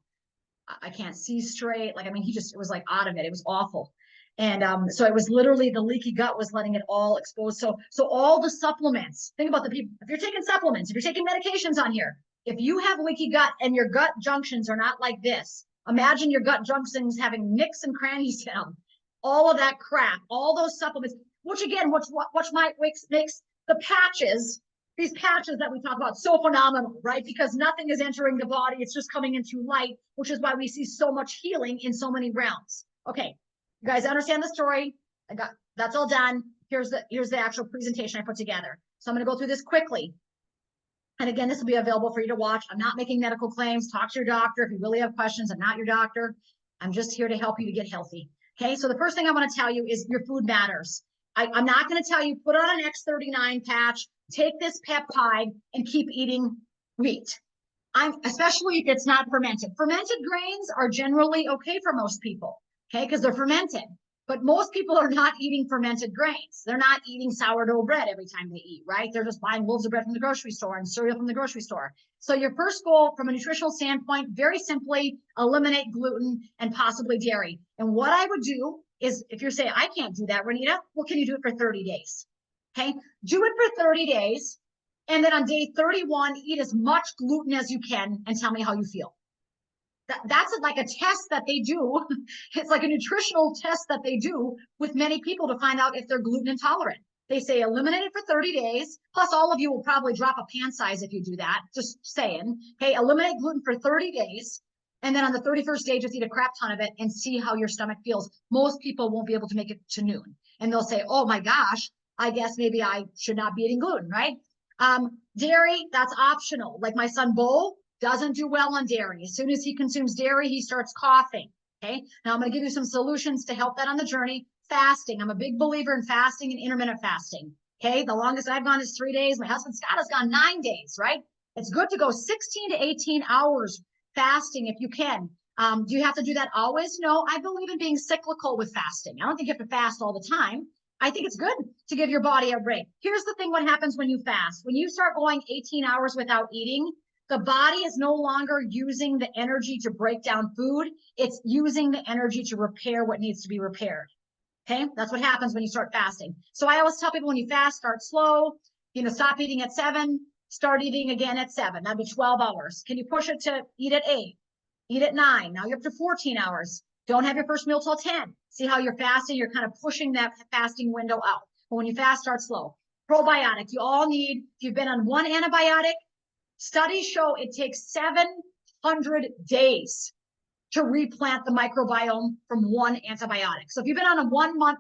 I can't see straight. Like, I mean, it was like out of it. It was awful. And so it was literally the leaky gut was letting it all expose. So all the supplements, think about the people, if you're taking supplements, if you're taking medications on here, if you have leaky gut and your gut junctions are not like this, imagine your gut junctions having nicks and crannies in them, all of that crap, all those supplements, which again, makes the patches, these patches that we talk about, so phenomenal, right? Because nothing is entering the body. It's just coming into light, which is why we see so much healing in so many realms. Okay, you guys understand the story? That's all done. Here's the actual presentation I put together. So I'm going to go through this quickly. And again, this will be available for you to watch. I'm not making medical claims. Talk to your doctor if you really have questions. I'm not your doctor. I'm just here to help you to get healthy. Okay, so the first thing I want to tell you is your food matters. I'm not going to tell you put on an X39 patch, take this peptide, and keep eating wheat. Especially if it's not fermented. Fermented grains are generally okay for most people, okay, because they're fermented. But most people are not eating fermented grains. They're not eating sourdough bread every time they eat, right? They're just buying loaves of bread from the grocery store and cereal from the grocery store. So your first goal from a nutritional standpoint, very simply, eliminate gluten and possibly dairy. And what I would do is, if you're saying, I can't do that, Renita, well, can you do it for 30 days? Okay, do it for 30 days. And then on day 31, eat as much gluten as you can and tell me how you feel. That's like a test that they do. It's like a nutritional test that they do with many people to find out if they're gluten intolerant. They say eliminate it for 30 days. Plus, all of you will probably drop a pant size if you do that. Just saying. Okay, eliminate gluten for 30 days. And then on the 31st day, just eat a crap ton of it and see how your stomach feels. Most people won't be able to make it to noon. And they'll say, oh my gosh, I guess maybe I should not be eating gluten, right? Dairy, that's optional. Like my son, Bo, doesn't do well on dairy. As soon as he consumes dairy, he starts coughing. Okay. Now I'm going to give you some solutions to help that on the journey. Fasting. I'm a big believer in fasting and intermittent fasting. Okay. The longest I've gone is 3 days. My husband Scott has gone 9 days, right? It's good to go 16 to 18 hours fasting if you can. Do you have to do that always? No, I believe in being cyclical with fasting. I don't think you have to fast all the time. I think it's good to give your body a break. Here's the thing, what happens when you fast. When you start going 18 hours without eating, the body is no longer using the energy to break down food. It's using the energy to repair what needs to be repaired. Okay, that's what happens when you start fasting. So I always tell people when you fast, start slow, stop eating at 7, start eating again at 7. That'd be 12 hours. Can you push it to eat at 8, eat at 9? Now you're up to 14 hours. Don't have your first meal till 10. See how you're fasting? You're kind of pushing that fasting window out. But when you fast, start slow. Probiotic, you all need, if you've been on one antibiotic, studies show it takes 700 days to replant the microbiome from one antibiotic. So if you've been on a 1 month,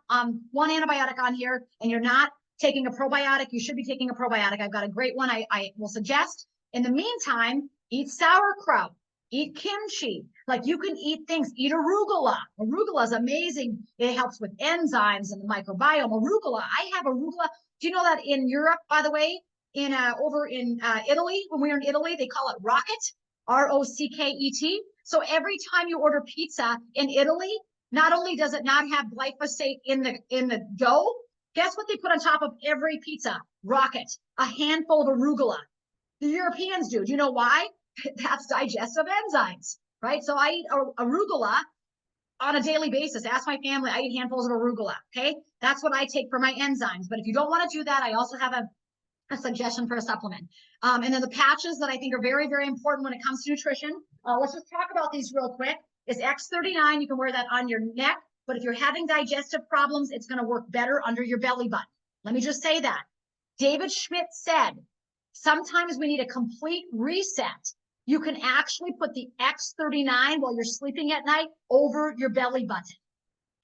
one antibiotic on here and you're not taking a probiotic, you should be taking a probiotic. I've got a great one I will suggest. In the meantime, eat sauerkraut, eat kimchi. Like you can eat things, eat arugula. Arugula is amazing. It helps with enzymes and the microbiome. Arugula, I have arugula. Do you know that in Europe, by the way, over in Italy, when we were in Italy, they call it rocket, R-O-C-K-E-T. So every time you order pizza in Italy, not only does it not have glyphosate in the dough, guess what they put on top of every pizza? Rocket, a handful of arugula. The Europeans do. Do you know why? That's digestive enzymes, right? So I eat arugula on a daily basis. Ask my family, I eat handfuls of arugula, okay? That's what I take for my enzymes. But if you don't want to do that, I also have a suggestion for a supplement. And then the patches that I think are very, very important when it comes to nutrition. Let's just talk about these real quick. Is X39, you can wear that on your neck, but if you're having digestive problems, it's going to work better under your belly button. Let me just say that. David Schmidt said, sometimes we need a complete reset. You can actually put the X39 while you're sleeping at night over your belly button.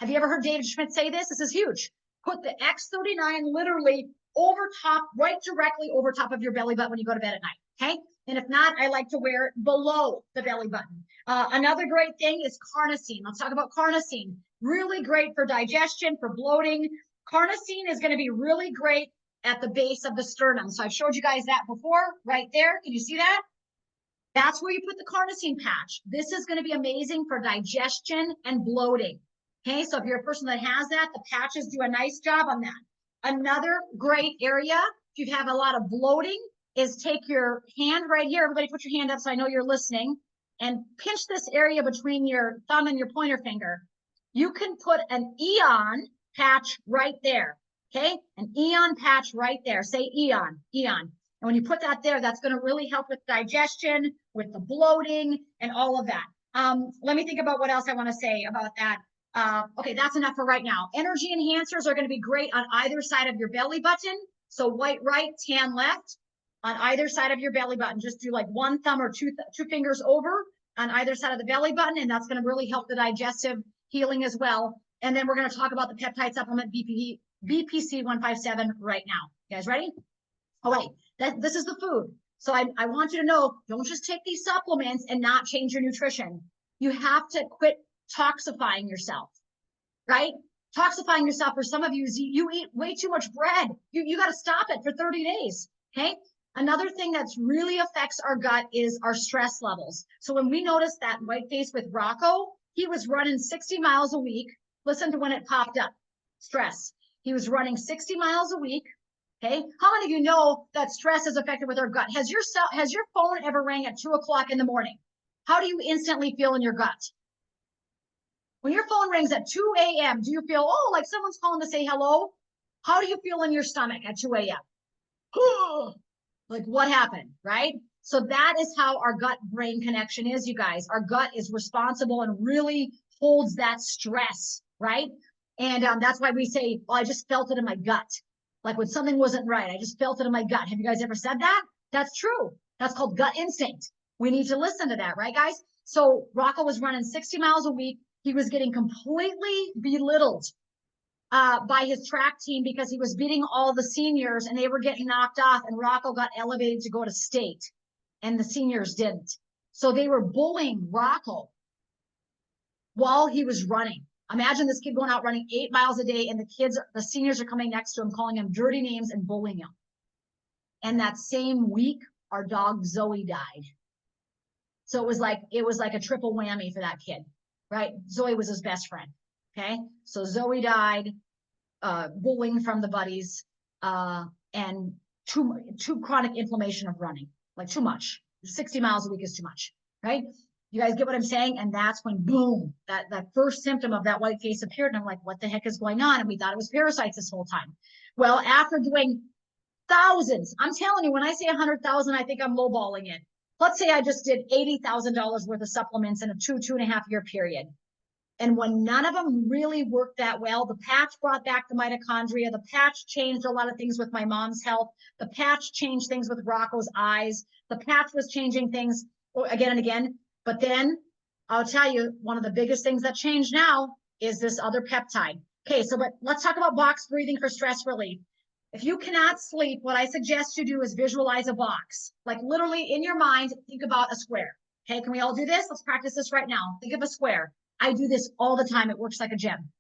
Have you ever heard David Schmidt say this? This is huge. Put the X39 literally over top, right directly over top of your belly button when you go to bed at night, okay? And if not, I like to wear it below the belly button. Another great thing is carnosine. Let's talk about carnosine. Really great for digestion, for bloating. Carnosine is going to be really great at the base of the sternum. So I've showed you guys that before, right there. Can you see that? That's where you put the carnosine patch. This is going to be amazing for digestion and bloating. Okay, so if you're a person that has that, the patches do a nice job on that. Another great area, if you have a lot of bloating, is take your hand right here. Everybody put your hand up so I know you're listening, and pinch this area between your thumb and your pointer finger. You can put an Eon patch right there. Okay, an Eon patch right there. Say Eon, Eon. And when you put that there, that's going to really help with digestion, with the bloating, and all of that. Let me think about what else I want to say about that. Okay, that's enough for right now. Energy enhancers are going to be great on either side of your belly button. So white right, tan left on either side of your belly button. Just do like one thumb or two fingers over on either side of the belly button, and that's going to really help the digestive healing as well. And then we're going to talk about the peptide supplement BPC 157 right now. You guys ready? Oh, wait, this is the food. So I want you to know, don't just take these supplements and not change your nutrition. You have to quit toxifying yourself, right? Toxifying yourself for some of you is you eat way too much bread. You got to stop it for 30 days, okay? Another thing that's really affects our gut is our stress levels. So when we noticed that white face with Rocco, he was running 60 miles a week. Listen to when it popped up, stress. He was running 60 miles a week. Okay, how many of you know that stress is affected with our gut? Has your phone ever rang at 2 o'clock in the morning? How do you instantly feel in your gut? When your phone rings at 2 a.m., do you feel, oh, like someone's calling to say hello? How do you feel in your stomach at 2 a.m.? Like what happened, right? So that is how our gut-brain connection is, you guys. Our gut is responsible and really holds that stress, right? And that's why we say, well, I just felt it in my gut. Like when something wasn't right, I just felt it in my gut. Have you guys ever said that? That's true. That's called gut instinct. We need to listen to that, right, guys? So Rocco was running 60 miles a week. He was getting completely belittled by his track team because he was beating all the seniors and they were getting knocked off, and Rocco got elevated to go to state and the seniors didn't. So they were bullying Rocco while he was running. Imagine this kid going out running 8 miles a day and the seniors are coming next to him, calling him dirty names and bullying him. And that same week, our dog Zoe died. So it was like a triple whammy for that kid, right? Zoe was his best friend. Okay. So Zoe died, bullying from the buddies, and too chronic inflammation of running, like too much. 60 miles a week is too much, right? You guys get what I'm saying? And that's when, boom, that first symptom of that white face appeared. And I'm like, what the heck is going on? And we thought it was parasites this whole time. Well, after doing thousands, I'm telling you, when I say 100,000, I think I'm lowballing it. Let's say I just did $80,000 worth of supplements in a 2.5 year period. And when none of them really worked that well, the patch brought back the mitochondria. The patch changed a lot of things with my mom's health. The patch changed things with Rocco's eyes. The patch was changing things again and again. But then I'll tell you, one of the biggest things that changed now is this other peptide. Okay, but let's talk about box breathing for stress relief. If you cannot sleep, what I suggest you do is visualize a box. Like literally in your mind, think about a square. Okay, can we all do this? Let's practice this right now. Think of a square. I do this all the time. It works like a gem.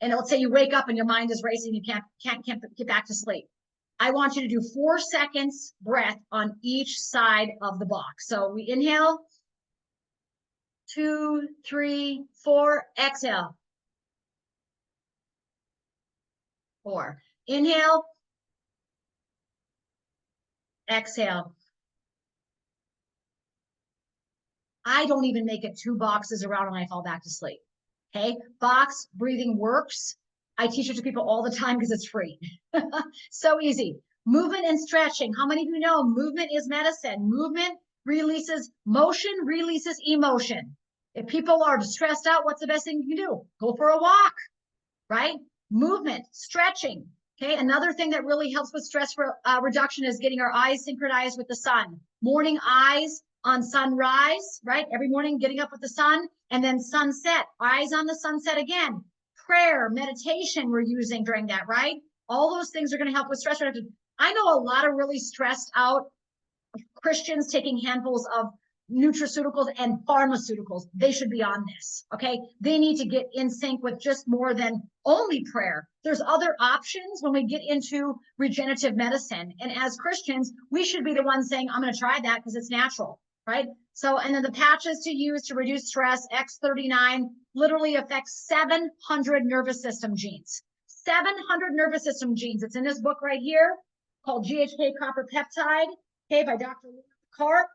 And let's say you wake up and your mind is racing. You can't get back to sleep. I want you to do 4 seconds breath on each side of the box. So we inhale. 2, 3, 4, exhale. 4. Inhale. Exhale. I don't even make it 2 boxes around when I fall back to sleep. Okay. Box breathing works. I teach it to people all the time because it's free. So easy. Movement and stretching. How many of you know movement is medicine? Movement releases motion, releases emotion. If people are stressed out, what's the best thing you can do? Go for a walk, right? Movement, stretching. Okay. Another thing that really helps with stress reduction is getting our eyes synchronized with the sun. Morning eyes on sunrise, right? Every morning getting up with the sun, and then sunset, eyes on the sunset again. Prayer, meditation we're using during that, right? All those things are going to help with stress reduction. I know a lot of really stressed out Christians taking handfuls of nutraceuticals and pharmaceuticals. They should be on this. Okay. They need to get in sync with just more than only prayer. There's other options when we get into regenerative medicine. And as Christians, we should be the ones saying, I'm going to try that because it's natural. Right. So, and then the patches to use to reduce stress, X39 literally affects 700 nervous system genes. 700 nervous system genes. It's in this book right here called GHK copper peptide. Okay, by Dr. Carp.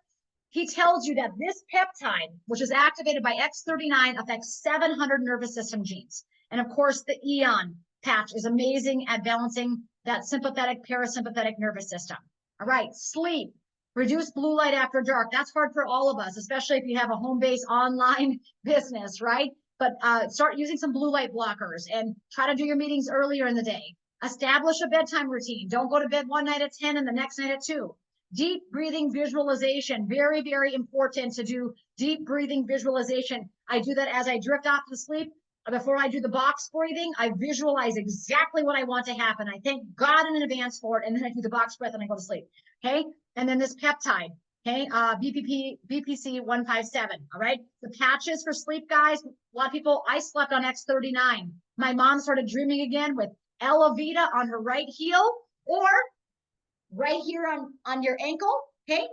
He tells you that this peptide, which is activated by X39, affects 700 nervous system genes. And of course, the Eon patch is amazing at balancing that sympathetic, parasympathetic nervous system. All right, sleep, reduce blue light after dark. That's hard for all of us, especially if you have a home-based online business, right? But start using some blue light blockers and try to do your meetings earlier in the day. Establish a bedtime routine. Don't go to bed one night at 10 and the next night at 2. Deep breathing visualization, very, very important to do deep breathing visualization. I do that as I drift off to sleep. Before I do the box breathing, I visualize exactly what I want to happen. I thank God in advance for it, and then I do the box breath and I go to sleep. Okay, and then this peptide, okay, BPC 157. All right, the patches for sleep, guys. A lot of people. I slept on X39. My mom started dreaming again with Elavita on her right heel, or right here on your ankle. Okay,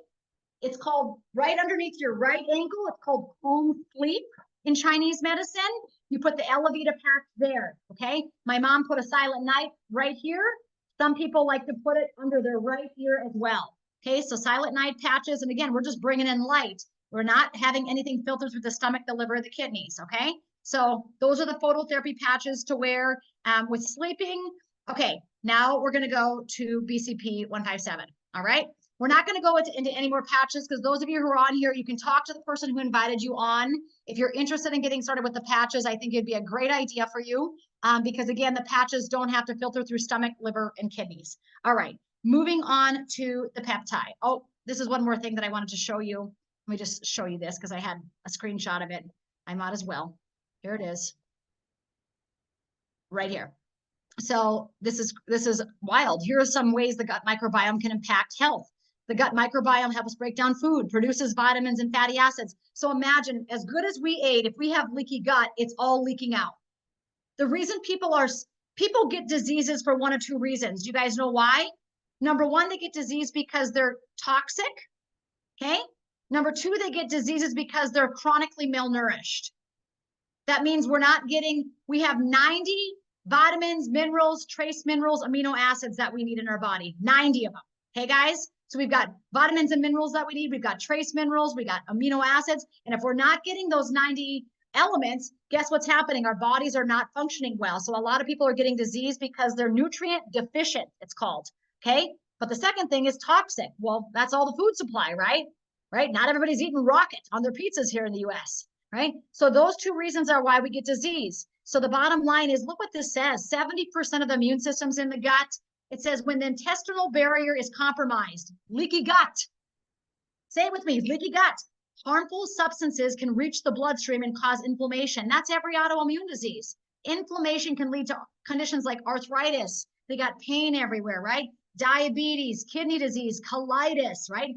it's called right underneath your right ankle. It's called home sleep in Chinese medicine. You put the Elavita patch there. Okay, my mom put a silent night right here. Some people like to put it under their right ear as well. Okay, so silent night patches, and again, we're just bringing in light. We're not having anything filtered through the stomach, the liver, the kidneys. Okay, so those are the phototherapy patches to wear with sleeping. Okay, now we're going to go to BCP 157. All right. We're not going to go into any more patches because those of you who are on here, you can talk to the person who invited you on. If you're interested in getting started with the patches, I think it'd be a great idea for you because, again, the patches don't have to filter through stomach, liver, and kidneys. All right. Moving on to the peptide. Oh, this is one more thing that I wanted to show you. Let me just show you this because I had a screenshot of it. I might as well. Here it is. Right here. So this is wild. Here are some ways the gut microbiome can impact health. The gut microbiome helps break down food, produces vitamins and fatty acids. So imagine, as good as we ate, if we have leaky gut, it's all leaking out. The reason people get diseases for one of two reasons. Do you guys know why? Number one, they get disease because they're toxic. Okay. Number two, they get diseases because they're chronically malnourished. That means we have 90 vitamins, minerals, trace minerals, amino acids that we need in our body, 90 of them. Okay, guys? So we've got vitamins and minerals that we need. We've got trace minerals. We got amino acids. And if we're not getting those 90 elements, guess what's happening? Our bodies are not functioning well. So a lot of people are getting disease because they're nutrient deficient, it's called. Okay. But the second thing is toxic. Well, that's all the food supply, right? Right. Not everybody's eating rocket on their pizzas here in the US. Right. So those two reasons are why we get disease. So the bottom line is, look what this says. 70% of the immune system's in the gut. It says when the intestinal barrier is compromised, leaky gut. Say it with me, leaky gut. Harmful substances can reach the bloodstream and cause inflammation. That's every autoimmune disease. Inflammation can lead to conditions like arthritis. They got pain everywhere, right? Diabetes, kidney disease, colitis, right?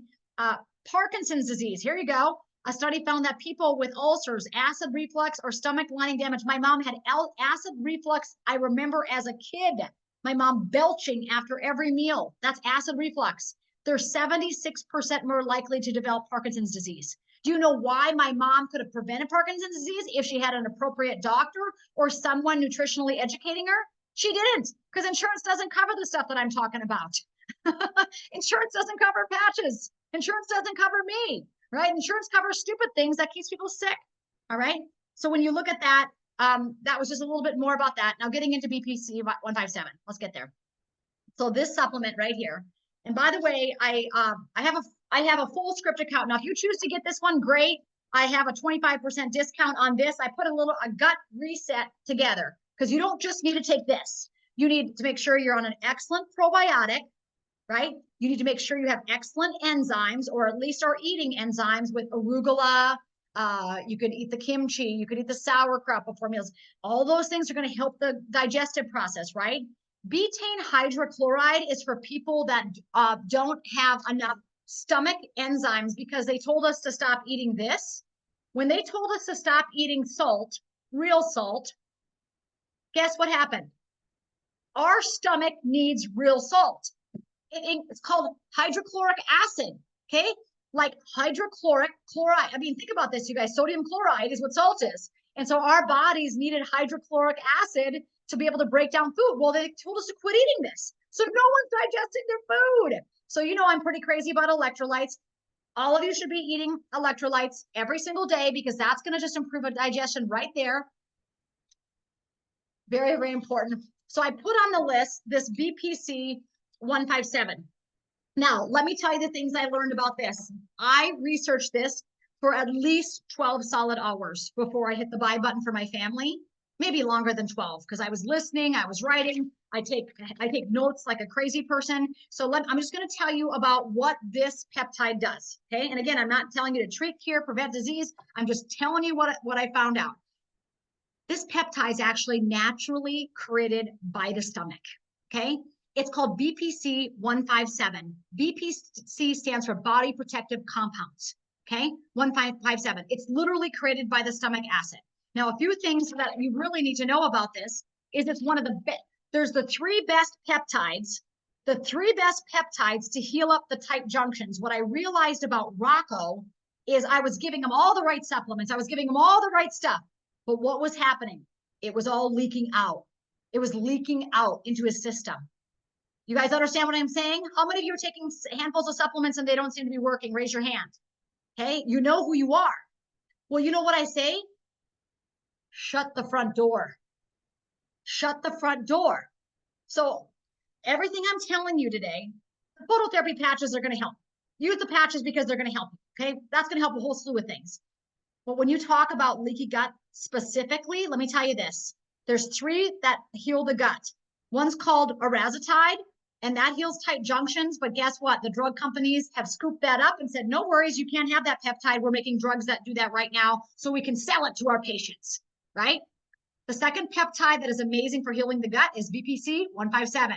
Parkinson's disease. Here you go. A study found that people with ulcers, acid reflux, or stomach lining damage. My mom had acid reflux. I remember as a kid, my mom belching after every meal. That's acid reflux. They're 76% more likely to develop Parkinson's disease. Do you know why my mom could have prevented Parkinson's disease if she had an appropriate doctor or someone nutritionally educating her? She didn't, because insurance doesn't cover the stuff that I'm talking about. Insurance doesn't cover patches. Insurance doesn't cover me. Right? Insurance covers stupid things that keeps people sick. All right. So when you look at that, that was just a little bit more about that. Now getting into BPC 157. Let's get there. So this supplement right here. And by the way, I have a full script account. Now, if you choose to get this one, great. I have a 25% discount on this. I put a gut reset together because you don't just need to take this. You need to make sure you're on an excellent probiotic. Right? You need to make sure you have excellent enzymes, or at least are eating enzymes with arugula. You could eat the kimchi. You could eat the sauerkraut before meals. All those things are going to help the digestive process, right? Betaine hydrochloride is for people that don't have enough stomach enzymes because they told us to stop eating this. When they told us to stop eating salt, real salt, guess what happened? Our stomach needs real salt. It's called hydrochloric acid, okay? Like hydrochloric chloride. I mean, think about this, you guys. Sodium chloride is what salt is. And so our bodies needed hydrochloric acid to be able to break down food. Well, they told us to quit eating this. So no one's digesting their food. So, you know, I'm pretty crazy about electrolytes. All of you should be eating electrolytes every single day because that's going to just improve a digestion right there. Very, very important. So I put on the list this BPC 157. Now, let me tell you the things I learned about this. I researched this for at least 12 solid hours before I hit the buy button for my family, maybe longer than 12, because I was listening, I was writing, I take notes like a crazy person. So I'm just going to tell you about what this peptide does. Okay. And again, I'm not telling you to treat, cure, prevent disease. I'm just telling you what I found out. This peptide is actually naturally created by the stomach. Okay. It's called BPC 157. BPC stands for body protective compounds. Okay. 157. It's literally created by the stomach acid. Now, a few things that you really need to know about this is it's one of the best. There's the three best peptides to heal up the tight junctions. What I realized about Rocco is I was giving him all the right supplements. I was giving him all the right stuff. But what was happening? It was all leaking out. It was leaking out into his system. You guys understand what I'm saying? How many of you are taking handfuls of supplements and they don't seem to be working? Raise your hand. Okay, you know who you are. Well, you know what I say? Shut the front door. Shut the front door. So everything I'm telling you today, the phototherapy patches are going to help. Use the patches because they're going to help you. Okay, that's going to help a whole slew of things. But when you talk about leaky gut specifically, let me tell you this. There's three that heal the gut. One's called Arazatide, and that heals tight junctions. But guess what? The drug companies have scooped that up and said, no worries, you can't have that peptide. We're making drugs that do that right now so we can sell it to our patients, right? The second peptide that is amazing for healing the gut is BPC 157.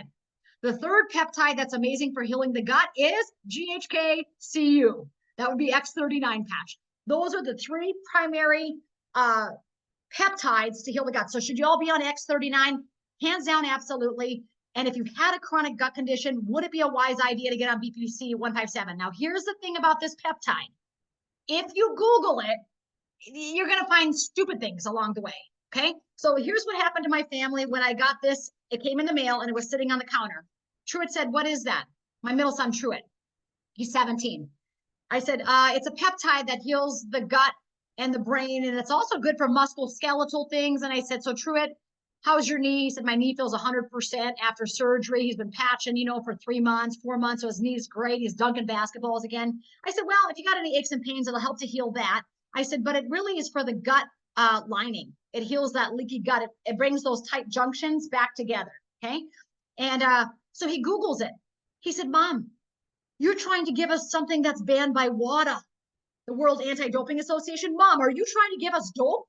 The third peptide that's amazing for healing the gut is GHK-Cu. That would be X39 patch. Those are the three primary peptides to heal the gut. So should you all be on X39? Hands down, absolutely. And if you've had a chronic gut condition, would it be a wise idea to get on BPC 157? Now, here's the thing about this peptide. If you Google it, you're going to find stupid things along the way. Okay. So here's what happened to my family when I got this. It came in the mail and it was sitting on the counter. Truett said, what is that? My middle son, Truett. He's 17. I said, it's a peptide that heals the gut and the brain. And it's also good for musculoskeletal things. And I said, so Truett, how's your knee? He said, my knee feels 100% after surgery. He's been patching, for 3 months, 4 months. So his knee's great. He's dunking basketballs again. I said, well, if you got any aches and pains, it'll help to heal that. I said, but it really is for the gut lining. It heals that leaky gut. It brings those tight junctions back together. Okay. And so he Googles it. He said, Mom, you're trying to give us something that's banned by WADA, the World Anti-Doping Association. Mom, are you trying to give us dope?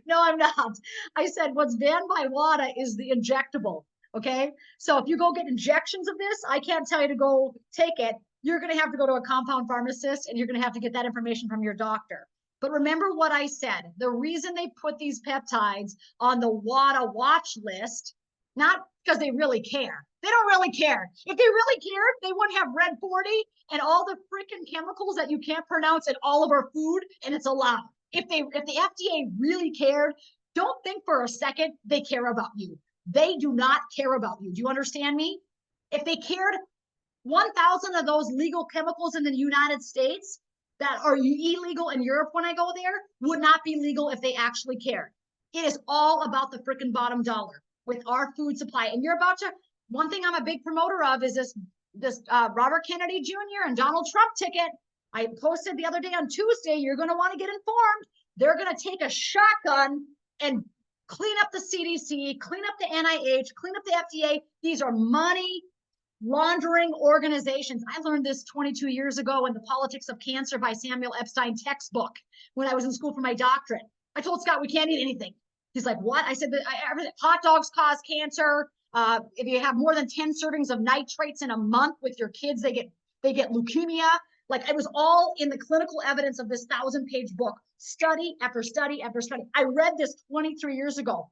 No, I'm not. I said, what's banned by WADA is the injectable. Okay. So if you go get injections of this, I can't tell you to go take it. You're going to have to go to a compound pharmacist and you're going to have to get that information from your doctor. But remember what I said, the reason they put these peptides on the WADA watch list, not because they really care. They don't really care. If they really cared, they wouldn't have Red 40 and all the freaking chemicals that you can't pronounce in all of our food, and it's allowed. If the FDA really cared, don't think for a second they care about you. They do not care about you. Do you understand me? If they cared, 1,000 of those legal chemicals in the United States that are illegal in Europe when I go there would not be legal if they actually cared. It is all about the freaking bottom dollar with our food supply. And you're about to, one thing I'm a big promoter of is this Robert Kennedy Jr. and Donald Trump ticket. I posted the other day on Tuesday, you're going to want to get informed. They're going to take a shotgun and clean up the CDC, clean up the NIH, clean up the FDA. These are money laundering organizations. I learned this 22 years ago in The Politics of Cancer by Samuel Epstein textbook when I was in school for my doctorate. I told Scott, we can't eat anything. He's like, what? I said, hot dogs cause cancer. If you have more than 10 servings of nitrates in a month with your kids, they get leukemia. Like, it was all in the clinical evidence of this 1,000-page book, study after study after study. I read this 23 years ago.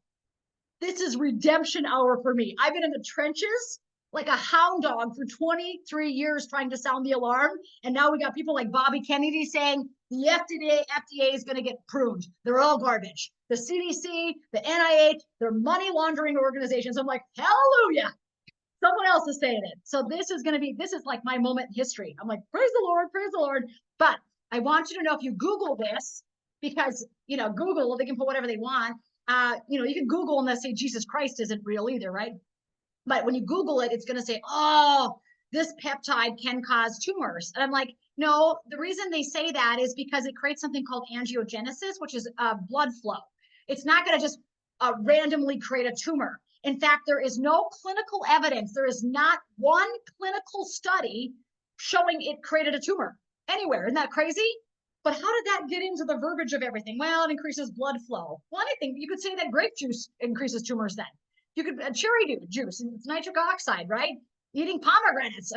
This is redemption hour for me. I've been in the trenches like a hound dog for 23 years trying to sound the alarm. And now we got people like Bobby Kennedy saying the FDA is going to get pruned. They're all garbage. The CDC, the NIH, they're money laundering organizations. I'm like, hallelujah. Someone else is saying it. So this is like my moment in history. I'm like, praise the Lord, praise the Lord. But I want you to know, if you Google this, because, Google, they can put whatever they want. You can Google and they say Jesus Christ isn't real either, right? But when you Google it, it's going to say, oh, this peptide can cause tumors. And I'm like, no, the reason they say that is because it creates something called angiogenesis, which is blood flow. It's not going to just randomly create a tumor. In fact, there is no clinical evidence. There is not one clinical study showing it created a tumor anywhere. Isn't that crazy? But how did that get into the verbiage of everything? Well, it increases blood flow. Well, anything. You could say that grape juice increases tumors then. You could cherry juice, it's nitric oxide, right? Eating pomegranates.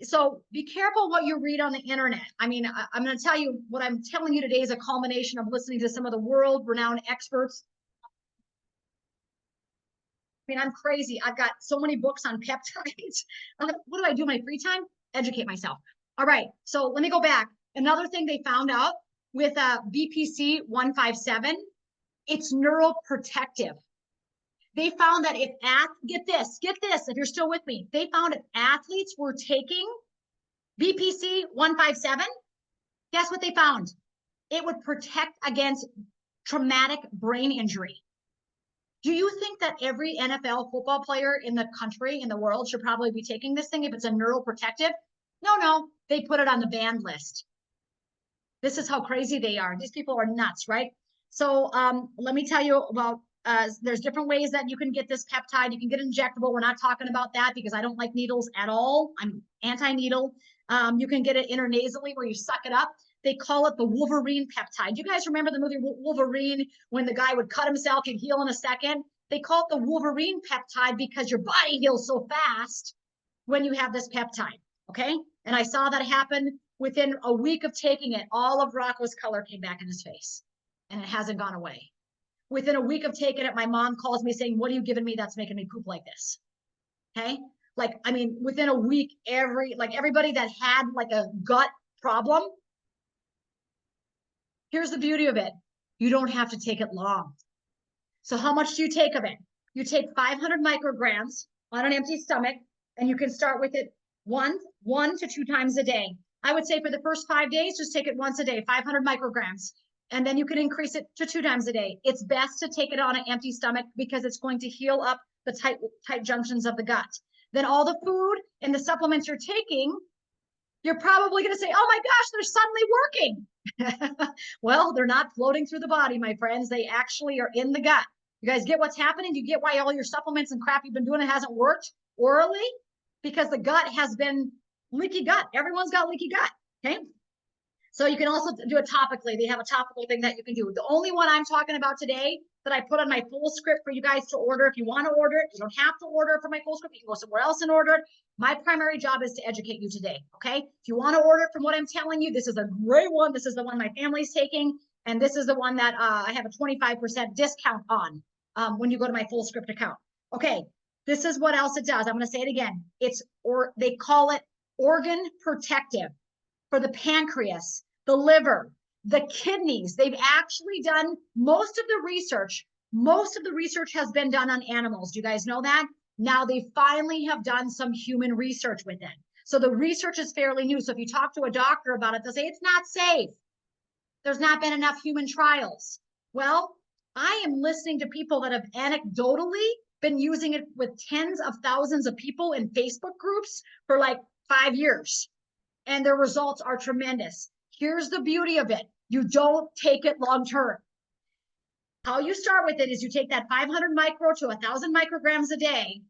So be careful what you read on the internet. I'm going to tell you what I'm telling you today is a culmination of listening to some of the world-renowned experts. I'm crazy. I've got so many books on peptides. What do I do in my free time? Educate myself. All right. So let me go back. Another thing they found out with BPC 157, it's neuroprotective. They found that get this, if you're still with me, they found if athletes were taking BPC 157, guess what they found? It would protect against traumatic brain injury. Do you think that every NFL football player in the country, in the world, should probably be taking this thing if it's a neuroprotective? No, they put it on the banned list. This is how crazy they are. These people are nuts, right? So let me tell you about, there's different ways that you can get this peptide. You can get injectable. We're not talking about that because I don't like needles at all. I'm anti-needle. You can get it intranasally where you suck it up. They call it the Wolverine peptide. You guys remember the movie Wolverine when the guy would cut himself and heal in a second? They call it the Wolverine peptide because your body heals so fast when you have this peptide, okay? And I saw that happen within a week of taking it. All of Rocco's color came back in his face, and it hasn't gone away. Within a week of taking it, my mom calls me saying, what are you giving me that's making me poop like this? Okay? Within a week, everybody that had like a gut problem, here's the beauty of it. You don't have to take it long. So how much do you take of it? You take 500 micrograms on an empty stomach, and you can start with it one to 2 times a day. I would say for the first 5 days, just take it once a day, 500 micrograms. And then you can increase it to 2 times a day. It's best to take it on an empty stomach because it's going to heal up the tight junctions of the gut. Then all the food and the supplements you're taking, you're probably going to say, oh my gosh, they're suddenly working. Well, they're not floating through the body, my friends. They actually are in the gut. You guys get what's happening? You get why all your supplements and crap you've been doing, it hasn't worked orally? Because the gut has been leaky gut. Everyone's got leaky gut, okay? So you can also do it topically. They have a topical thing that you can do. The only one I'm talking about today that I put on my full script for you guys to order, if you want to order it, you don't have to order it for my full script. You can go somewhere else and order it. My primary job is to educate you today, okay? If you want to order it from what I'm telling you, this is a great one. This is the one my family's taking, and this is the one that I have a 25% discount on when you go to my full script account. Okay, this is what else it does. I'm going to say it again. They call it organ protective for the pancreas, the liver, the kidneys. They've actually done most of the research. Most of the research has been done on animals. Do you guys know that? Now they finally have done some human research with it. So the research is fairly new. So if you talk to a doctor about it, they'll say it's not safe. There's not been enough human trials. Well, I am listening to people that have anecdotally been using it with tens of thousands of people in Facebook groups for like 5 years. And their results are tremendous. Here's the beauty of it. You don't take it long-term. How you start with it is you take that 500 micro to 1,000 micrograms a day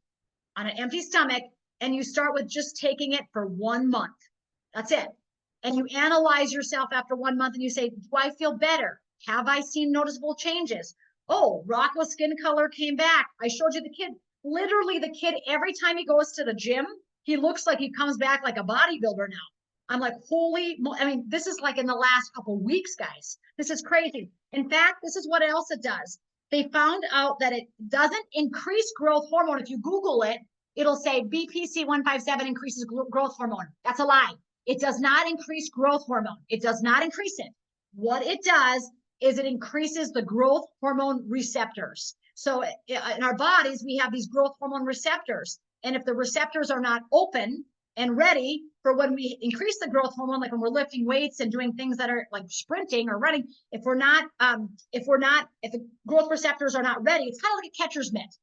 on an empty stomach, and you start with just taking it for 1 month. That's it. And you analyze yourself after 1 month and you say, do I feel better? Have I seen noticeable changes? Oh, Rocco's skin color came back. I showed you the kid. Literally, the kid, every time he goes to the gym, he looks like he comes back like a bodybuilder now. I'm like, I mean, this is like in the last couple of weeks, guys. This is crazy. In fact, this is what else it does. They found out that it doesn't increase growth hormone. If you Google it, it'll say BPC 157 increases growth hormone. That's a lie. It does not increase growth hormone. It does not increase it. What it does is it increases the growth hormone receptors. So in our bodies, we have these growth hormone receptors. And if the receptors are not open and ready for when we increase the growth hormone, like when we're lifting weights and doing things that are like sprinting or running, if the growth receptors are not ready, it's kind of like a catcher's mitt.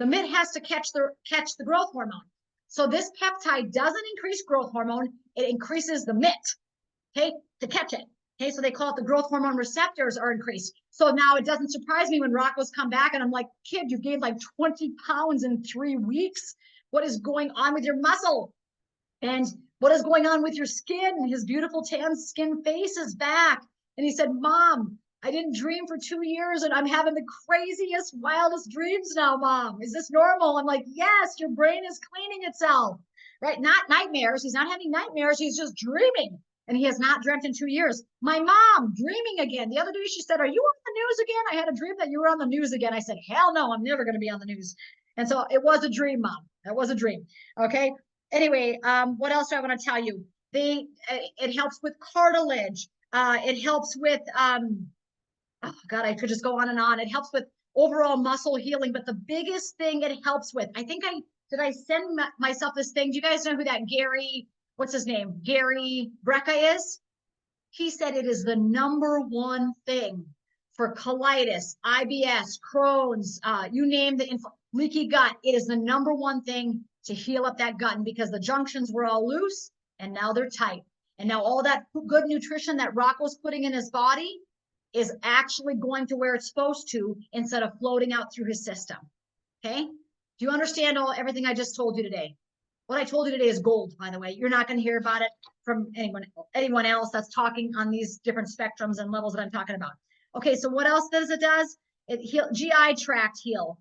The mitt has to catch the growth hormone. So this peptide doesn't increase growth hormone, it increases the mitt, okay, to catch it. Okay, so they call it the growth hormone receptors are increased. So now it doesn't surprise me when Rocco's come back and I'm like, kid, you gained like 20 pounds in 3 weeks. What is going on with your muscle? And what is going on with your skin? His beautiful tan skin face is back. And he said, Mom, I didn't dream for 2 years and I'm having the craziest, wildest dreams now, Mom. Is this normal? I'm like, yes, your brain is cleaning itself, right? Not nightmares. He's not having nightmares. He's just dreaming. And he has not dreamt in 2 years. My mom dreaming again. The other day she said, are you on the news again? I had a dream that you were on the news again. I said, hell no, I'm never going to be on the news. And so it was a dream, Mom. That was a dream. Okay. Anyway, what else do I want to tell you? It helps with cartilage. It helps with, oh God, I could just go on and on. It helps with overall muscle healing. But the biggest thing it helps with, did I send myself this thing? Do you guys know who that what's his name? Gary Brecka is? He said it is the #1 thing for colitis, IBS, Crohn's, you name the leaky gut. It is the #1 thing to heal up that gut. And because the junctions were all loose and now they're tight. And now all that good nutrition that Rocco's putting in his body is actually going to where it's supposed to instead of floating out through his system. Okay? Do you understand everything I just told you today? What I told you today is gold, by the way. You're not going to hear about it from anyone else that's talking on these different spectrums and levels that I'm talking about. Okay, so what else does it does? It heal GI tract heal,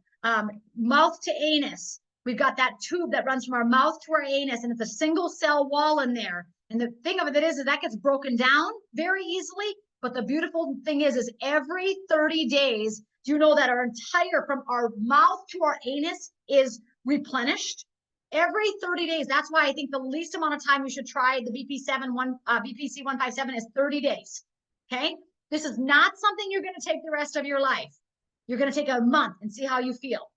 mouth to anus. We've got that tube that runs from our mouth to our anus, and it's a single cell wall in there. And the thing of it is that gets broken down very easily. But the beautiful thing is every 30 days, do you know that our entire, from our mouth to our anus is replenished? Every 30 days. That's why I think the least amount of time you should try the BPC 157 is 30 days. Okay. This is not something you're going to take the rest of your life. You're going to take a month and see how you feel.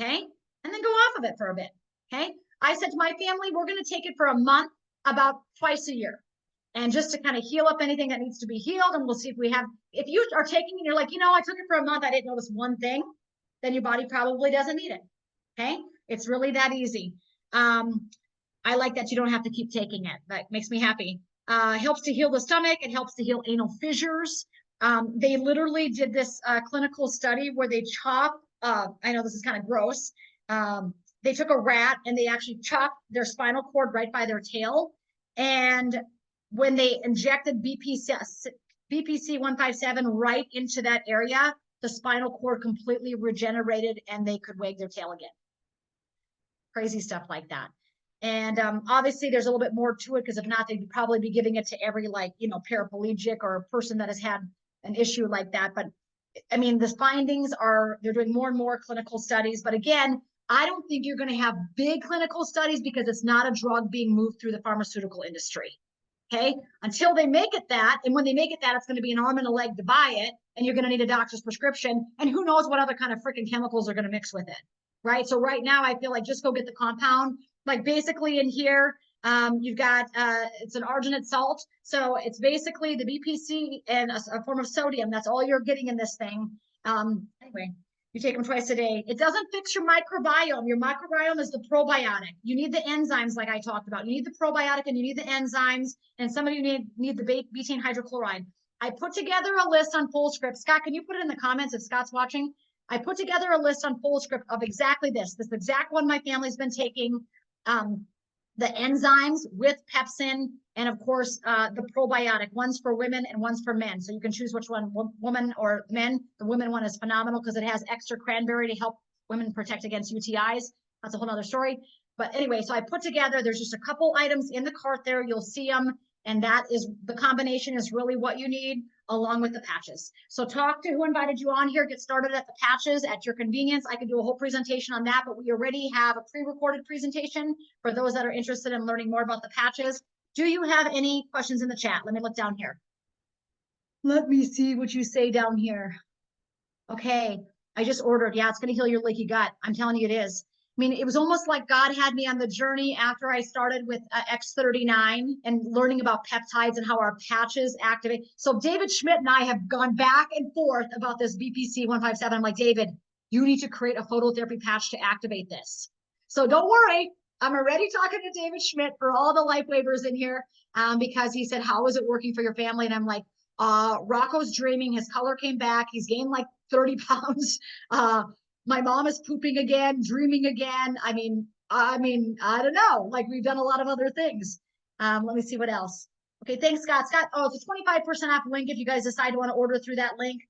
Okay. And then go off of it for a bit. Okay. I said to my family, we're going to take it for a month, about twice a year. And just to kind of heal up anything that needs to be healed. And we'll see if you are taking and you're like, I took it for a month, I didn't notice one thing, then your body probably doesn't need it. Okay. It's really that easy. I like that you don't have to keep taking it. That makes me happy. Helps to heal the stomach. It helps to heal anal fissures. They literally did this clinical study where they chop, I know this is kind of gross. They took a rat and they actually chopped their spinal cord right by their tail. And when they injected BPC 157 right into that area, the spinal cord completely regenerated and they could wag their tail again. Crazy stuff like that. And obviously there's a little bit more to it, because if not, they'd probably be giving it to every paraplegic or a person that has had an issue like that. But I mean, the findings they're doing more and more clinical studies. But again, I don't think you're going to have big clinical studies because it's not a drug being moved through the pharmaceutical industry. Okay, until they make it that. And when they make it that, it's going to be an arm and a leg to buy it. And you're going to need a doctor's prescription. And who knows what other kind of freaking chemicals are going to mix with it. Right. So right now, I feel like just go get the compound. Like basically in here, you've got it's an arginate salt. So it's basically the BPC and a form of sodium. That's all you're getting in this thing. Anyway, you take them twice a day. It doesn't fix your microbiome. Your microbiome is the probiotic. You need the enzymes like I talked about. You need the probiotic and you need the enzymes. And some of you need the betaine hydrochloride. I put together a list on FullScript. Scott, can you put it in the comments if Scott's watching? I put together a list on FullScript of exactly this exact one my family's been taking, the enzymes with pepsin, and of course, the probiotic. One's for women and one's for men. So you can choose which one, woman or men. The women one is phenomenal because it has extra cranberry to help women protect against UTIs. That's a whole nother story. But anyway, so I put together, there's just a couple items in the cart there. You'll see them. And that is, the combination is really what you need, along with the patches. So talk to who invited you on here, get started at the patches at your convenience. I could do a whole presentation on that, but we already have a pre-recorded presentation for those that are interested in learning more about the patches. Do you have any questions in the chat? Let me look down here. Let me see what you say down here. Okay, I just ordered. Yeah, it's going to heal your leaky gut. I'm telling you, it is. I mean, it was almost like God had me on the journey after I started with X39 and learning about peptides and how our patches activate. So David Schmidt and I have gone back and forth about this BPC 157. I'm like, David, you need to create a phototherapy patch to activate this. So don't worry. I'm already talking to David Schmidt for all the life waivers in here because he said, how is it working for your family? And I'm like, Rocco's dreaming. His color came back. He's gained like 30 pounds. My mom is pooping again, dreaming again. I mean, I don't know. Like, we've done a lot of other things. Let me see what else. Okay, thanks, Scott. Scott, oh, it's a 25% off link if you guys decide to want to order through that link.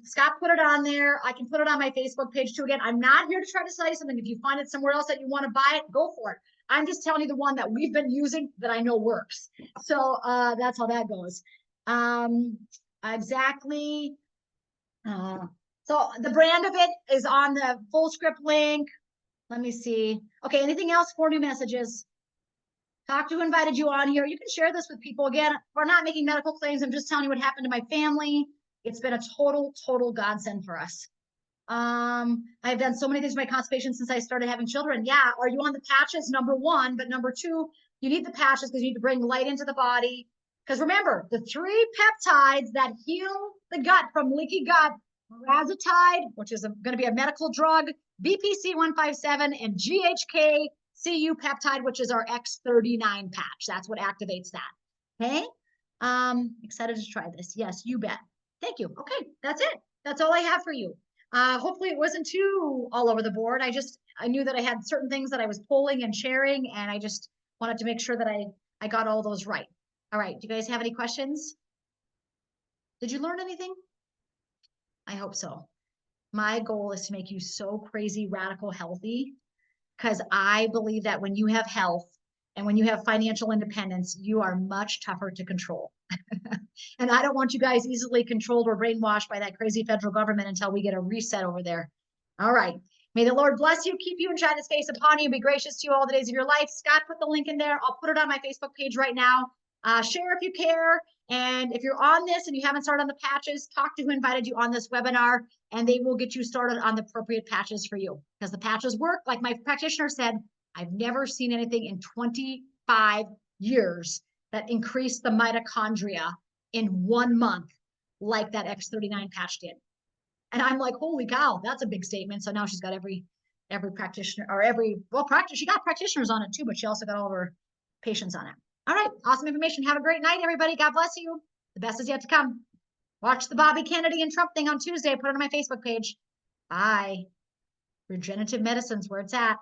Scott put it on there. I can put it on my Facebook page too. Again, I'm not here to try to sell you something. If you find it somewhere else that you want to buy it, go for it. I'm just telling you the one that we've been using that I know works. So that's how that goes. Exactly. So the brand of it is on the full script link. Let me see. Okay, anything else for new messages? Talk to who invited you on here. You can share this with people. Again, we're not making medical claims. I'm just telling you what happened to my family. It's been a total godsend for us. I've done so many things with my constipation since I started having children. Yeah, are you on the patches? Number one, but number two, you need the patches because you need to bring light into the body. Because remember, the 3 peptides that heal the gut from leaky gut, Razotide, which is going to be a medical drug, BPC 157, and GHK CU peptide, which is our X39 patch. That's what activates that. Okay. Excited to try this. Yes, you bet. Thank you. Okay, that's it. That's all I have for you. Hopefully it wasn't too all over the board. I knew that I had certain things that I was polling and sharing, and I just wanted to make sure that I got all those right. All right. Do you guys have any questions? Did you learn anything? I hope so. My goal is to make you so crazy, radical, healthy, because I believe that when you have health and when you have financial independence, you are much tougher to control. And I don't want you guys easily controlled or brainwashed by that crazy federal government until we get a reset over there. All right. May the Lord bless you, keep you, and shine his face upon you, and be gracious to you all the days of your life. Scott put the link in there. I'll put it on my Facebook page right now. Share if you care. And if you're on this and you haven't started on the patches, talk to who invited you on this webinar, and they will get you started on the appropriate patches for you. Because the patches work. Like my practitioner said, I've never seen anything in 25 years that increased the mitochondria in 1 month like that X39 patch did. And I'm like, holy cow, that's a big statement. So now she's got every practitioner, or she got practitioners on it too, but she also got all of her patients on it. All right, awesome information. Have a great night, everybody. God bless you. The best is yet to come. Watch the Bobby Kennedy and Trump thing on Tuesday. Put it on my Facebook page. Bye. Regenerative medicine's where it's at.